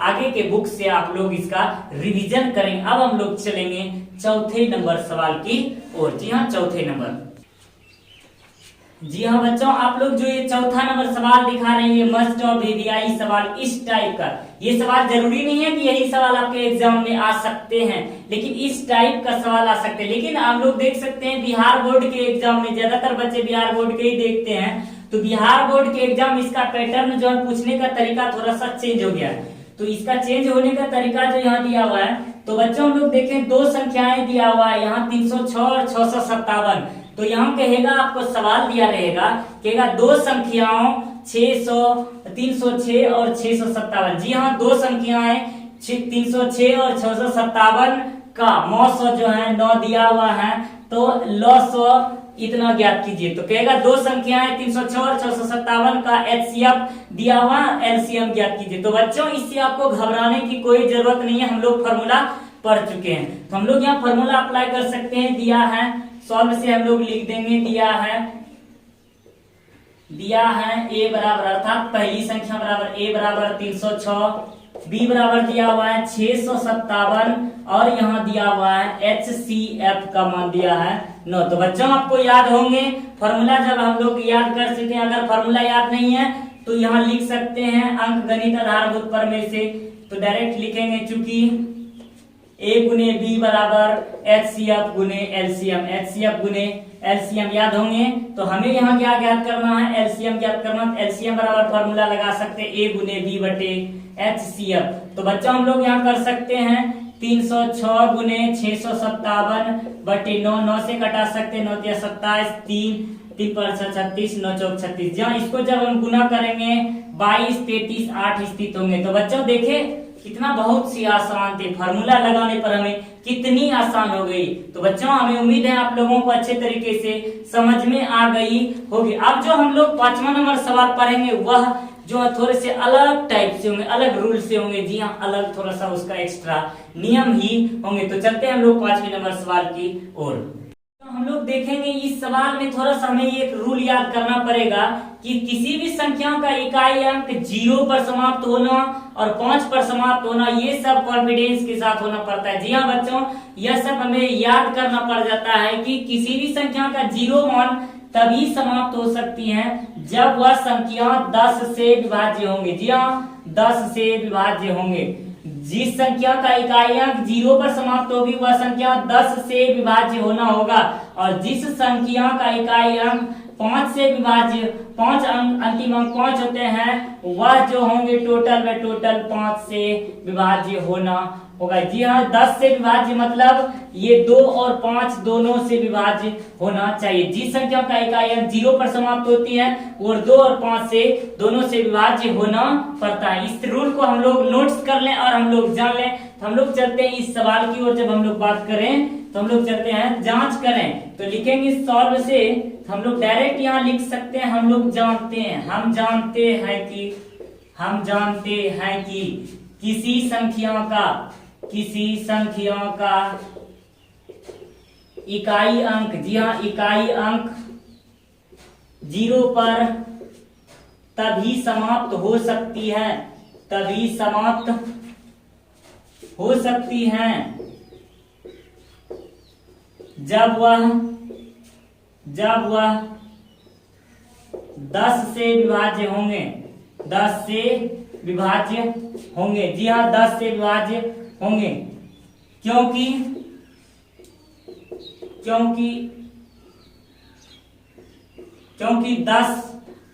आगे के बुक से आप लोग इसका रिवीजन करेंगे। अब हम लोग चलेंगे चौथे नंबर सवाल की ओर। जी हाँ चौथे नंबर, जी हाँ बच्चों आप लोग जो ये चौथा नंबर सवाल दिखा रहे हैं, ये मस्ट और बेदियाई सवाल इस टाइप का। ये सवाल जरूरी नहीं है कि यही सवाल आपके एग्जाम में आ सकते हैं, लेकिन इस टाइप का सवाल आ सकते हैं। लेकिन आप लोग देख सकते हैं बिहार बोर्ड के एग्जाम में ज्यादातर बच्चे बिहार बोर्ड के ही देखते हैं। तो बिहार बोर्ड के एग्जाम इसका पैटर्न जो है पूछने का तरीका थोड़ा सा चेंज हो गया है। तो इसका चेंज होने का तरीका जो यहाँ दिया हुआ है, तो बच्चों हम लोग देखें 2 संख्याएं दिया हुआ है यहाँ 306 और 657। तो यहाँ कहेगा आपको सवाल दिया रहेगा, कहेगा 2 संख्याओं 306 और 657। जी हाँ 2 संख्याएं 306 और 657 का मौसो जो है 9 दिया हुआ है, तो लॉसो इतना ज्ञात कीजिए। तो कहेगा 2 संख्याएं 306 और 657 का एचसीएफ दिया हुआ, एलसीएम ज्ञात कीजिए। तो बच्चों इससे आपको घबराने की कोई जरूरत नहीं है, हम लोग फॉर्मूला पढ़ चुके हैं। तो हम लोग यहाँ फॉर्मूला अप्लाई कर सकते हैं। दिया है सॉल्व से हम लोग लिख देंगे, दिया है a बराबर, अर्थात पहली संख्या बराबर a बराबर 306, b बराबर दिया हुआ है 657 और यहाँ दिया हुआ है HCF का मान दिया है 9। तो बच्चों आपको याद होंगे फॉर्मूला, जब हम लोग याद कर चुके हैं। अगर फॉर्मूला याद नहीं है तो यहाँ लिख सकते हैं अंक गणित आधारभूत प्रमेय से, तो डायरेक्ट लिखेंगे चूंकि a गुने b बराबर HCF गुने LCM, HCF गुने LCM याद होंगे। तो हमें यहाँ क्या ज्ञात करना है, LCM ज्ञात करना। LCM बराबर फॉर्मूला लगा सकते हैं a गुने b बटे HCF। तो बच्चों हम लोग यहाँ कर सकते हैं 306 गुने 657 बटे 9, 9 से कटा सकते हैं, 9 या 27, 3 पर 36, 9 चौक 36। जहाँ इसको जब हम गुना करेंगे 22, 33, 8 स्थित होंगे। तो बच्चों देखे कितना बहुत सी आसान थे, फार्मूला लगाने पर हमें कितनी आसान हो गई। तो बच्चों हमें उम्मीद है आप लोगों को अच्छे तरीके से समझ में आ गई होगी। अब जो हम लोग 5वां नंबर सवाल पढ़ेंगे वह जो थोड़े से अलग टाइप से होंगे, अलग रूल से होंगे। जी हाँ अलग थोड़ा सा उसका एक्स्ट्रा नियम ही होंगे। तो चलते हैं हम लोग 5वें नंबर सवाल की ओर। हम लोग देखेंगे इस सवाल में थोड़ा सा हमें एक रूल याद करना पड़ेगा कि किसी भी संख्या का इकाई अंक 0 पर समाप्त होना और 5 पर समाप्त होना, ये सब कॉन्फिडेंस के साथ होना पड़ता है। जी हाँ बच्चों यह सब हमें याद करना पड़ जाता है कि किसी भी संख्या का 0 मान तभी समाप्त हो सकती है जब वह संख्या 10 से विभाज्य होंगे। जी हाँ 10 से विभाज्य होंगे। जिस संख्या का इकाई अंक 0 पर समाप्त होगी वह संख्या 10 से विभाज्य होना होगा, और जिस संख्या का इकाई अंक 5 से विभाज्य 5 अंतिम अंक 5 होते हैं, वह जो होंगे टोटल व टोटल 5 से विभाज्य होना होगा। जी हाँ, 10 से विभाज्य मतलब ये 2 और 5 दोनों से विभाज्य होना चाहिए। जिस संख्या का इकाई अंक 0 पर समाप्त होती है और 2 और 5 से दोनों से विभाज्य होना पड़ता है। इस रूल को हम लोग नोट्स कर लें और हम लोग जान लें। तो हम लोग चलते हैं इस सवाल की ओर। जब हम लोग बात करें तो हम लोग चलते हैं जांच करें, तो लिखेंगे सॉल्व से। हम लोग डायरेक्ट यहाँ लिख सकते हैं, हम लोग जानते हैं, हम जानते हैं कि किसी संख्या का इकाई अंक, जी हाँ, इकाई अंक 0 पर तभी समाप्त हो सकती है, जब वह 10 से विभाज्य होंगे, 10 से विभाज्य होंगे। जी हाँ, 10 से विभाज्य होंगे, क्योंकि 10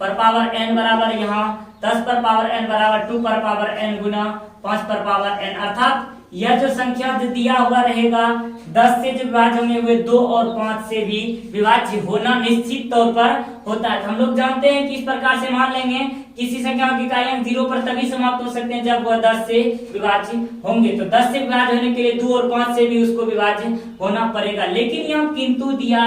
पर पावर n बराबर यहाँ 10 पर पावर n बराबर 2 पर पावर n गुना 5 पर पावर n, अर्थात यह जो संख्या जो दिया हुआ रहेगा 10 से जो विभाज्य होंगे वे 2 और 5 से भी विभाज्य होना निश्चित तौर पर होता है। तो हम लोग जानते हैं कि इस प्रकार से मान लेंगे किसी संख्या की इकाई अंक 0 पर तभी समाप्त हो सकते हैं जब वह 10 से विभाज्य होंगे। तो 10 से विभाज्य होने के लिए 2 और 5 से भी उसको विभाज्य होना पड़ेगा। लेकिन यहाँ किंतु दिया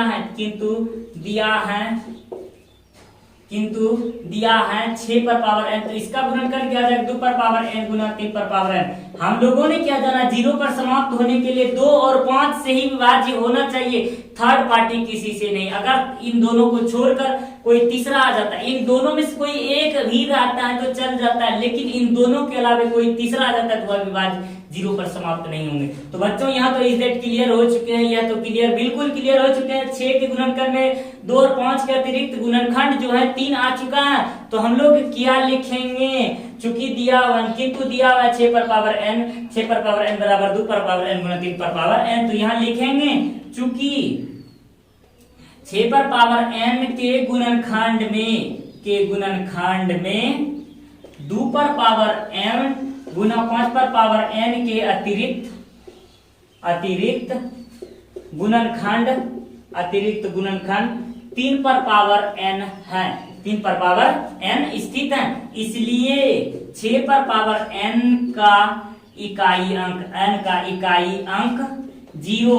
है 6 पर पावर n, तो इसका गुणनखंड क्या आ जाएगा 2 पर पावर n गुना 3 पर पावर n। हम लोगों ने क्या जाना, 0 पर समाप्त होने के लिए 2 और 5 से ही विभाज्य होना चाहिए, थर्ड पार्टी किसी से नहीं। अगर इन दोनों को छोड़कर कोई तीसरा आ जाता है, इन दोनों में से कोई एक भी रहता है तो चल जाता है, लेकिन इन दोनों के अलावा कोई तीसरा आ जाता है तो वह विभाज्य 0 पर समाप्त नहीं होंगे। तो बच्चों यहाँ तो इस डेट क्लियर हो चुके हैं, यह तो क्लियर बिल्कुल क्लियर हो चुके हैं। 6 के गुणनखंड में 2 और 5 के अतिरिक्त गुणनखंड जो है 3 आ चुका है। तो हम लोग क्या लिखेंगे, चूंकि दिया हुआ किंतु दिया हुआ 6 पर पावर n बराबर 2 पर पावर n गुना 3 पर पावर n, तो यहाँ लिखेंगे चूंकि 6 पर पावर n के गुणनखंड में 2 पर पावर n गुना 5 पर पावर n के अतिरिक्त गुणनखंड 3 पर पावर n है, 3 पर पावर n स्थित है। इसलिए 6 पर पावर n का इकाई अंक 0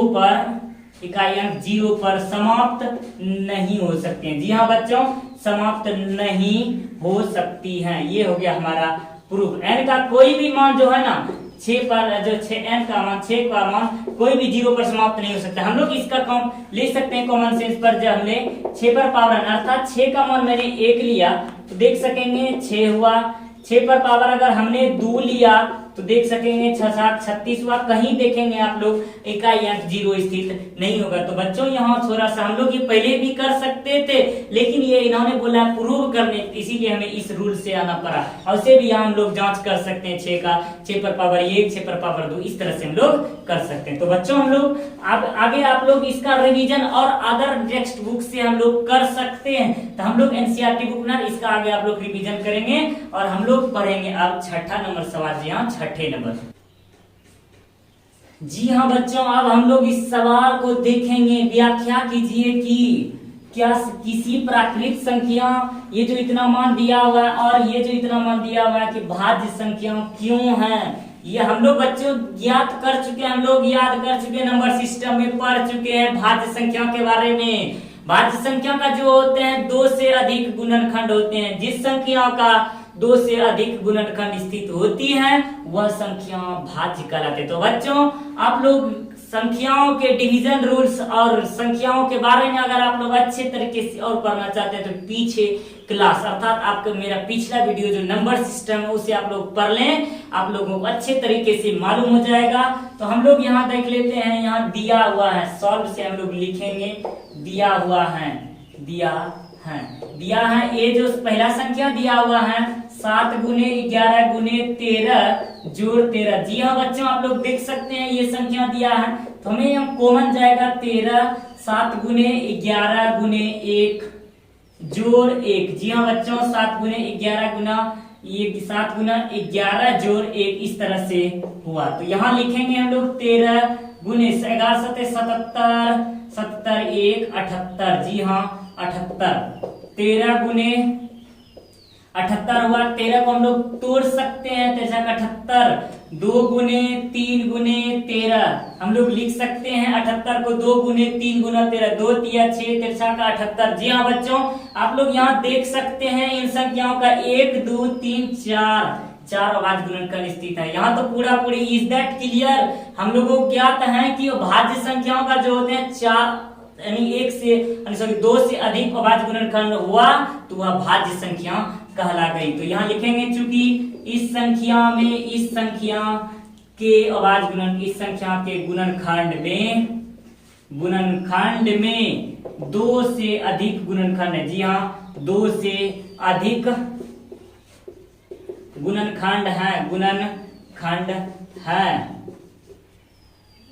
पर समाप्त नहीं हो सकते हैं। जी हाँ बच्चों, समाप्त नहीं हो सकती हैं। ये हो गया हमारा प्रूफ। n का कोई भी मान जो है ना 6 पर जो 6 का मान कोई भी 0 पर समाप्त नहीं हो सकता। हम लोग इसका कॉम ले सकते हैं कॉमन सेंस पर। जब हमने 6 पर पावर n अर्थात 6 का मान मैंने 1 लिया तो देख सकेंगे 6 हुआ। 6 पर पावर अगर हमने 2 लिया तो देख सकेंगे 6 7 36 हुआ। कहीं देखेंगे आप लोग इकाई अंक 0 स्थित नहीं होगा। तो बच्चों यहाँ थोड़ा सा हम लोग ये पहले भी कर सकते थे, लेकिन ये इन्होंने बोला प्रूव करने, इसीलिए हमें इस रूल से आना पड़ा। और से भी यहाँ हम लोग जांच कर सकते हैं 6 पर पावर 1 6 पर पावर 2 इस तरह से हम लोग कर सकते हैं। तो बच्चों हम लोग आगे आप लोग इसका रिवीजन और अदर टेक्स्ट बुक से हम लोग कर सकते हैं। तो हम लोग एनसीईआरटी बुक ना इसका आगे आप लोग रिवीजन करेंगे और हम लोग पढ़ेंगे अब 6ठा नंबर सवाल, जी हाँ 6ठे नंबर। जी हाँ बच्चों, अब हम लोग इस सवाल को देखेंगे। व्याख्या कीजिए कि क्या किसी प्राकृत संख्या, ये जो इतना मान दिया हुआ है और ये जो इतना मान दिया हुआ है कि भाज्य संख्या क्यों है, ये हम लोग बच्चों याद कर चुके हैं। हम लोग याद कर चुके हैं, नंबर सिस्टम में पढ़ चुके हैं भाज्य संख्या के बारे में। भाज्य संख्या का जो होते हैं 2 से अधिक गुणनखंड होते हैं। जिस संख्या का 2 से अधिक गुणनखंड स्थित होती है वह संख्या भाज्य कहलाते। तो बच्चों आप लोग संख्याओं के डिवीजन रूल्स और संख्याओं के बारे में अगर आप लोग अच्छे तरीके से और पढ़ना चाहते हैं तो पीछे क्लास अर्थात आपका मेरा पिछला वीडियो जो नंबर सिस्टम है उसे आप लोग पढ़ लें, आप लोगों को अच्छे तरीके से मालूम हो जाएगा। तो हम लोग यहाँ देख लेते हैं, यहाँ दिया हुआ है, सॉल्व से हम लोग लिखेंगे दिया है। ये जो पहला संख्या दिया हुआ है 7 गुने 11 गुने 13 जोड़ 13। जी हाँ बच्चों, आप लोग देख सकते हैं ये संख्या दिया है तो हमें यहाँ कॉमन जाएगा 13। 7 गुने 11 गुने 1 जोड़ 1। जी हाँ बच्चों, 7 गुने 11 गुना ये 7 गुना 11 जोड़ 1 इस तरह से हुआ। तो यहाँ लिखेंगे हम लोग 13 गुने 11 सते 77, 77 1 78। जी हाँ 78। 13 गुने 78 हुआ। 13 को हम लोग तोड़ सकते हैं, 78। 2 गुने 3 गुने 13 हम लोग लिख सकते हैं। 78 को 2 गुने 3 गुना 13, 2 तिया 6, 13 का 78। जी हाँ बच्चों, आप लोग यहाँ देख सकते हैं इन संख्याओं का 1 2 3 4 अभाज्य गुणनखंड स्थित है। यहाँ तो पूरा पूरी इज दैट क्लियर। हम लोगों को ज्ञात है कि भाज्य संख्याओं का जो होते हैं 4 यानी 1 से 2 से अधिक अभाज्य गुणनखंड हुआ तो वह भाज्य संख्या कहला गई। तो यहाँ लिखेंगे चूंकि इस संख्या के अभाज्य गुणन, इस संख्या के गुणनखंड में 2 से अधिक गुणनखंड है। जी हाँ 2 से अधिक गुणनखंड है।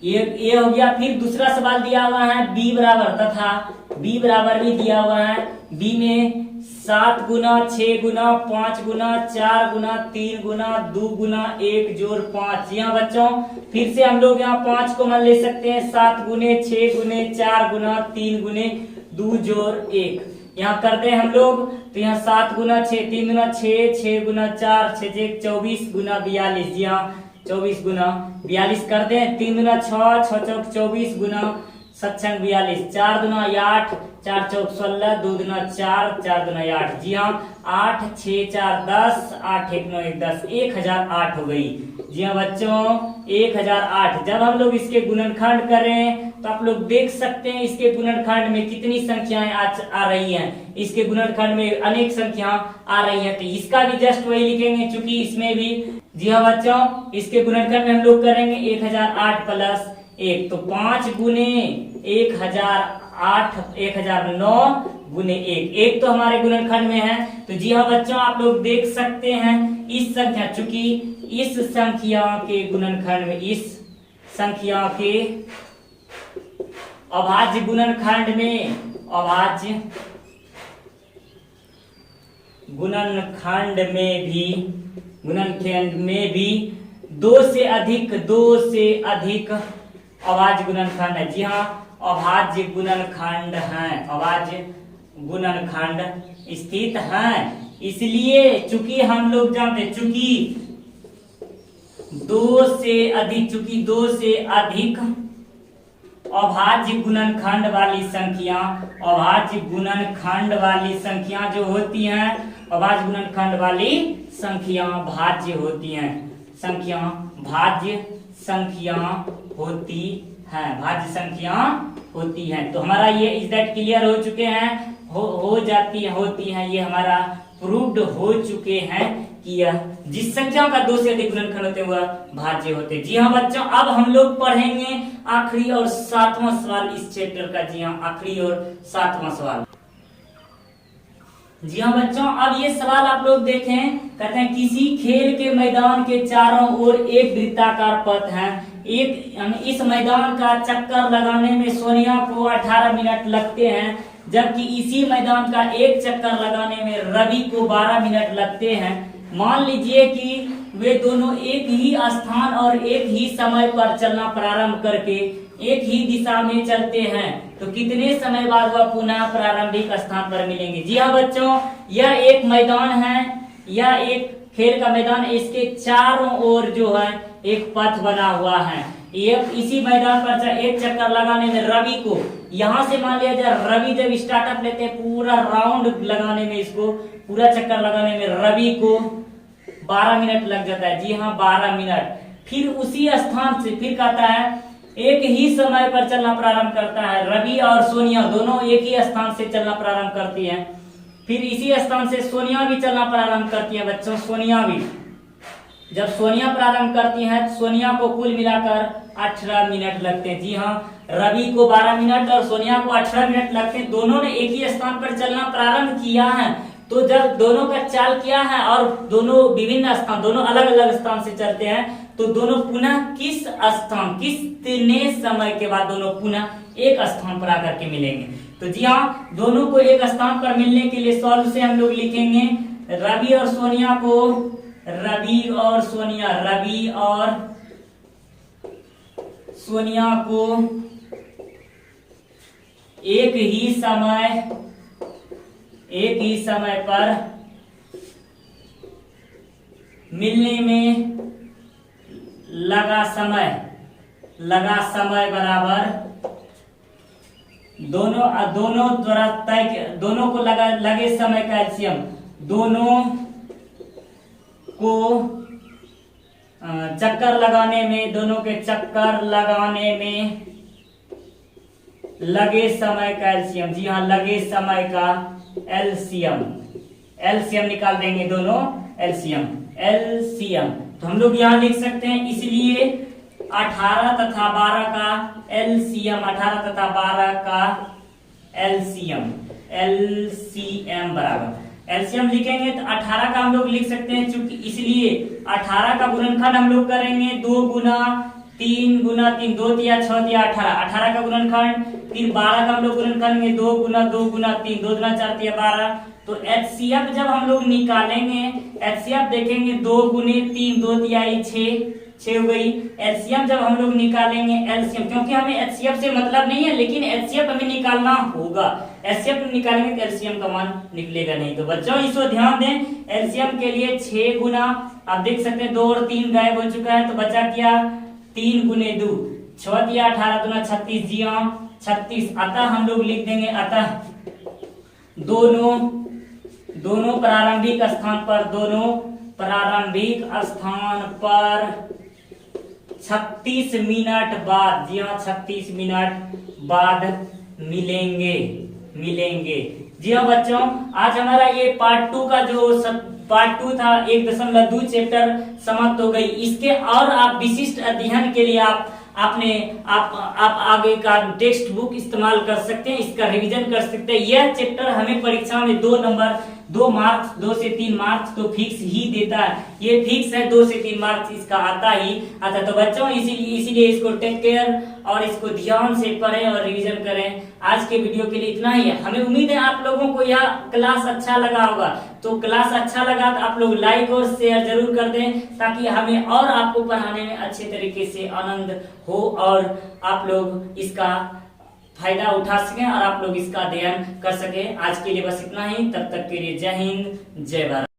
ये हो गया। फिर दूसरा सवाल दिया हुआ है b बराबर, तथा b बराबर भी दिया हुआ है। b में 7 गुना 6 गुना 5 गुना 4 गुना 3 गुना 2 गुना 1 जोड़ 5। यहाँ बच्चों फिर से हम लोग यहाँ 5 को मान ले सकते हैं। 7 गुने 6 गुने 4 गुना 3 गुने 2 जोड़ 1 यहाँ करते हैं हम लोग। तो यहाँ 7 गुना 6, 3 गुना 6, 6 गुना 4, 6 24 गुना 42। यहाँ 24 गुना 42 करते हैं। 3 गुना 6, 6 चौक 24 गुना 7 42, 4 दुना 8, 4 चौक 16, 2 दुना 4, 4 दुना 8। जी हाँ 8 6 4 10, 8 1 9 1 10, 1008 हो गई। जी हाँ बच्चों 1008। जब हम लोग इसके गुणनखंड करें तो आप लोग देख सकते हैं इसके गुणनखंड में कितनी संख्याएं आ रही हैं। इसके गुणनखंड में अनेक संख्या आ रही हैं। तो इसका भी जस्ट वही लिखेंगे चूंकि इसमें भी। जी हाँ बच्चों, इसके गुणनखंड में हम लोग करेंगे 1008 प्लस 1, तो 5 गुने 1008 1009 गुने 1 तो हमारे गुणनखंड में है। तो जी हाँ बच्चों, आप लोग देख सकते हैं इस संख्या, चूंकि इस संख्या के गुणनखंड में, इस संख्या के अभाज्य गुणनखंड में भी 2 से अधिक अभाज्य गुणनखंड है। जी हाँ अभाज्य गुणनखंड स्थित हैं। इसलिए चूंकि हम लोग जानते हैं चूंकि 2 से अधिक अभाज्य गुणनखंड वाली संख्या जो होती हैं, अभाज्य गुणनखंड वाली संख्या भाज्य होती हैं। भाज्य संख्या होती हैं। तो हमारा ये इज दैट क्लियर हो चुके हैं, होती हैं। ये हमारा प्रूव्ड हो चुके हैं कि यह जिस संख्या का 2 से अधिक गुणनखंड होते हैं वह भाज्य होते हैं। जी हाँ बच्चों, अब हम लोग पढ़ेंगे आखिरी और 7वां सवाल इस चैप्टर का। जी हाँ आखिरी और 7वां सवाल। जी हाँ बच्चों, अब ये सवाल आप लोग देखें। कहते हैं किसी खेल के मैदान के चारों ओर एक वृत्ताकार पथ है। इस मैदान का चक्कर लगाने में सोनिया को 18 मिनट लगते हैं, जबकि इसी मैदान का एक चक्कर लगाने में रवि को 12 मिनट लगते हैं। मान लीजिए कि वे दोनों एक ही स्थान और एक ही समय पर चलना प्रारंभ करके एक ही दिशा में चलते हैं, तो कितने समय बाद वह पुनः प्रारंभिक स्थान पर मिलेंगे। जी हाँ बच्चों, यह एक मैदान है, यह एक खेल का मैदान, इसके चारों ओर जो है एक पथ बना हुआ है। इसी मैदान पर एक चक्कर लगाने में रवि को, यहाँ से मान लिया जाए रवि जब स्टार्टअप लेते हैं पूरा राउंड लगाने में, इसको पूरा चक्कर लगाने में रवि को 12 मिनट लग जाता है। जी हाँ 12 मिनट। फिर उसी स्थान से फिर कहता है एक ही समय पर चलना प्रारंभ करता है। रवि और सोनिया दोनों एक ही स्थान से चलना प्रारंभ करती हैं। फिर इसी स्थान से सोनिया भी चलना प्रारंभ करती है। बच्चों सोनिया भी जब सोनिया प्रारंभ करती हैं, सोनिया को कुल मिलाकर 18 मिनट लगते हैं। जी हाँ रवि को 12 मिनट और सोनिया को 18 मिनट लगते हैं। दोनों ने एक ही स्थान पर चलना प्रारंभ किया है। तो जब दोनों का चाल किया है और दोनों विभिन्न स्थान, दोनों अलग अलग स्थान से चलते हैं, तो दोनों पुनः कितने समय के बाद दोनों पुनः एक स्थान पर आकर के मिलेंगे। तो जी हाँ, दोनों को एक स्थान पर मिलने के लिए सॉल्व से हम लोग लिखेंगे रवि और सोनिया को, रवि और सोनिया को एक ही समय पर मिलने में लगा समय बराबर दोनों द्वारा तय, दोनों को लगे समय का एलसीएम, दोनों को चक्कर लगाने में, दोनों के चक्कर लगाने में लगे समय का एलसीएम। जी हाँ, लगे समय का एलसीएम निकाल देंगे दोनों एलसीएम। तो हम लोग यहाँ लिख सकते हैं, इसलिए 18 तथा 12 का एलसीएम, 18 तथा 12 का एलसीएम बराबर, एलसीएम लिखेंगे तो 18 का हम लोग लिख सकते हैं, चूंकि इसलिए 18 का गुणनखंड हम लोग करेंगे 2 गुना 3 गुना 3, 2 तिया 6 तिया 18 का गुणनखंड, फिर 12 का हम लोग गुणन करेंगे 2 गुना 3, 2 गुना 4 तिया 12। तो एचसीएफ जब हम लोग निकालेंगे, एचसीएफ देखेंगे 2 गुने 3, 2 तिया 6 हो गई। एलसीएम जब हम लोग निकालेंगे एलसीएम, क्योंकि हमें एचसीएफ से मतलब नहीं है, लेकिन एचसीएफ हमें निकालना होगा, एचसीएफ निकालेंगे तो एलसीएम का मान निकलेगा नहीं। तो बच्चों इसको ध्यान दें, एलसीएम के लिए 6 गुना, आप देख सकते हैं 2 और 3 गायब हो चुका है, तो बचा क्या 3 गुने 2, 6 दिया 18 दुना 36, जी हाँ 36। अतः हम लोग लिख देंगे, अतः दोनों प्रारंभिक स्थान पर 36 मिनट बाद, जी हाँ 36 मिनट बाद मिलेंगे। जी हाँ बच्चों, आज हमारा ये पार्ट 2 का जो पार्ट 2 था 1.2 चैप्टर समाप्त हो गई। इसके और आप विशिष्ट अध्ययन के लिए आप आगे का टेक्स्ट बुक इस्तेमाल कर सकते हैं, इसका रिवीजन कर सकते हैं। यह चैप्टर हमें परीक्षा में 2 मार्क्स 2 से 3 मार्क्स तो फिक्स ही देता है, ये फिक्स है 2 से 3 मार्क्स इसका आता। तो बच्चों इसीलिए इसको टेक केयर और इसको ध्यान से पढ़ें और रिवीजन करें। आज के वीडियो के लिए इतना ही है। हमें उम्मीद है आप लोगों को यह क्लास अच्छा लगा होगा, तो क्लास अच्छा लगा तो आप लोग लाइक और शेयर जरूर कर दें, ताकि हमें और आपको पढ़ाने में अच्छे तरीके से आनंद हो और आप लोग इसका फायदा उठा सकें और आप लोग इसका अध्ययन कर सकें। आज के लिए बस इतना ही, तब तक के लिए जय हिंद जय भारत।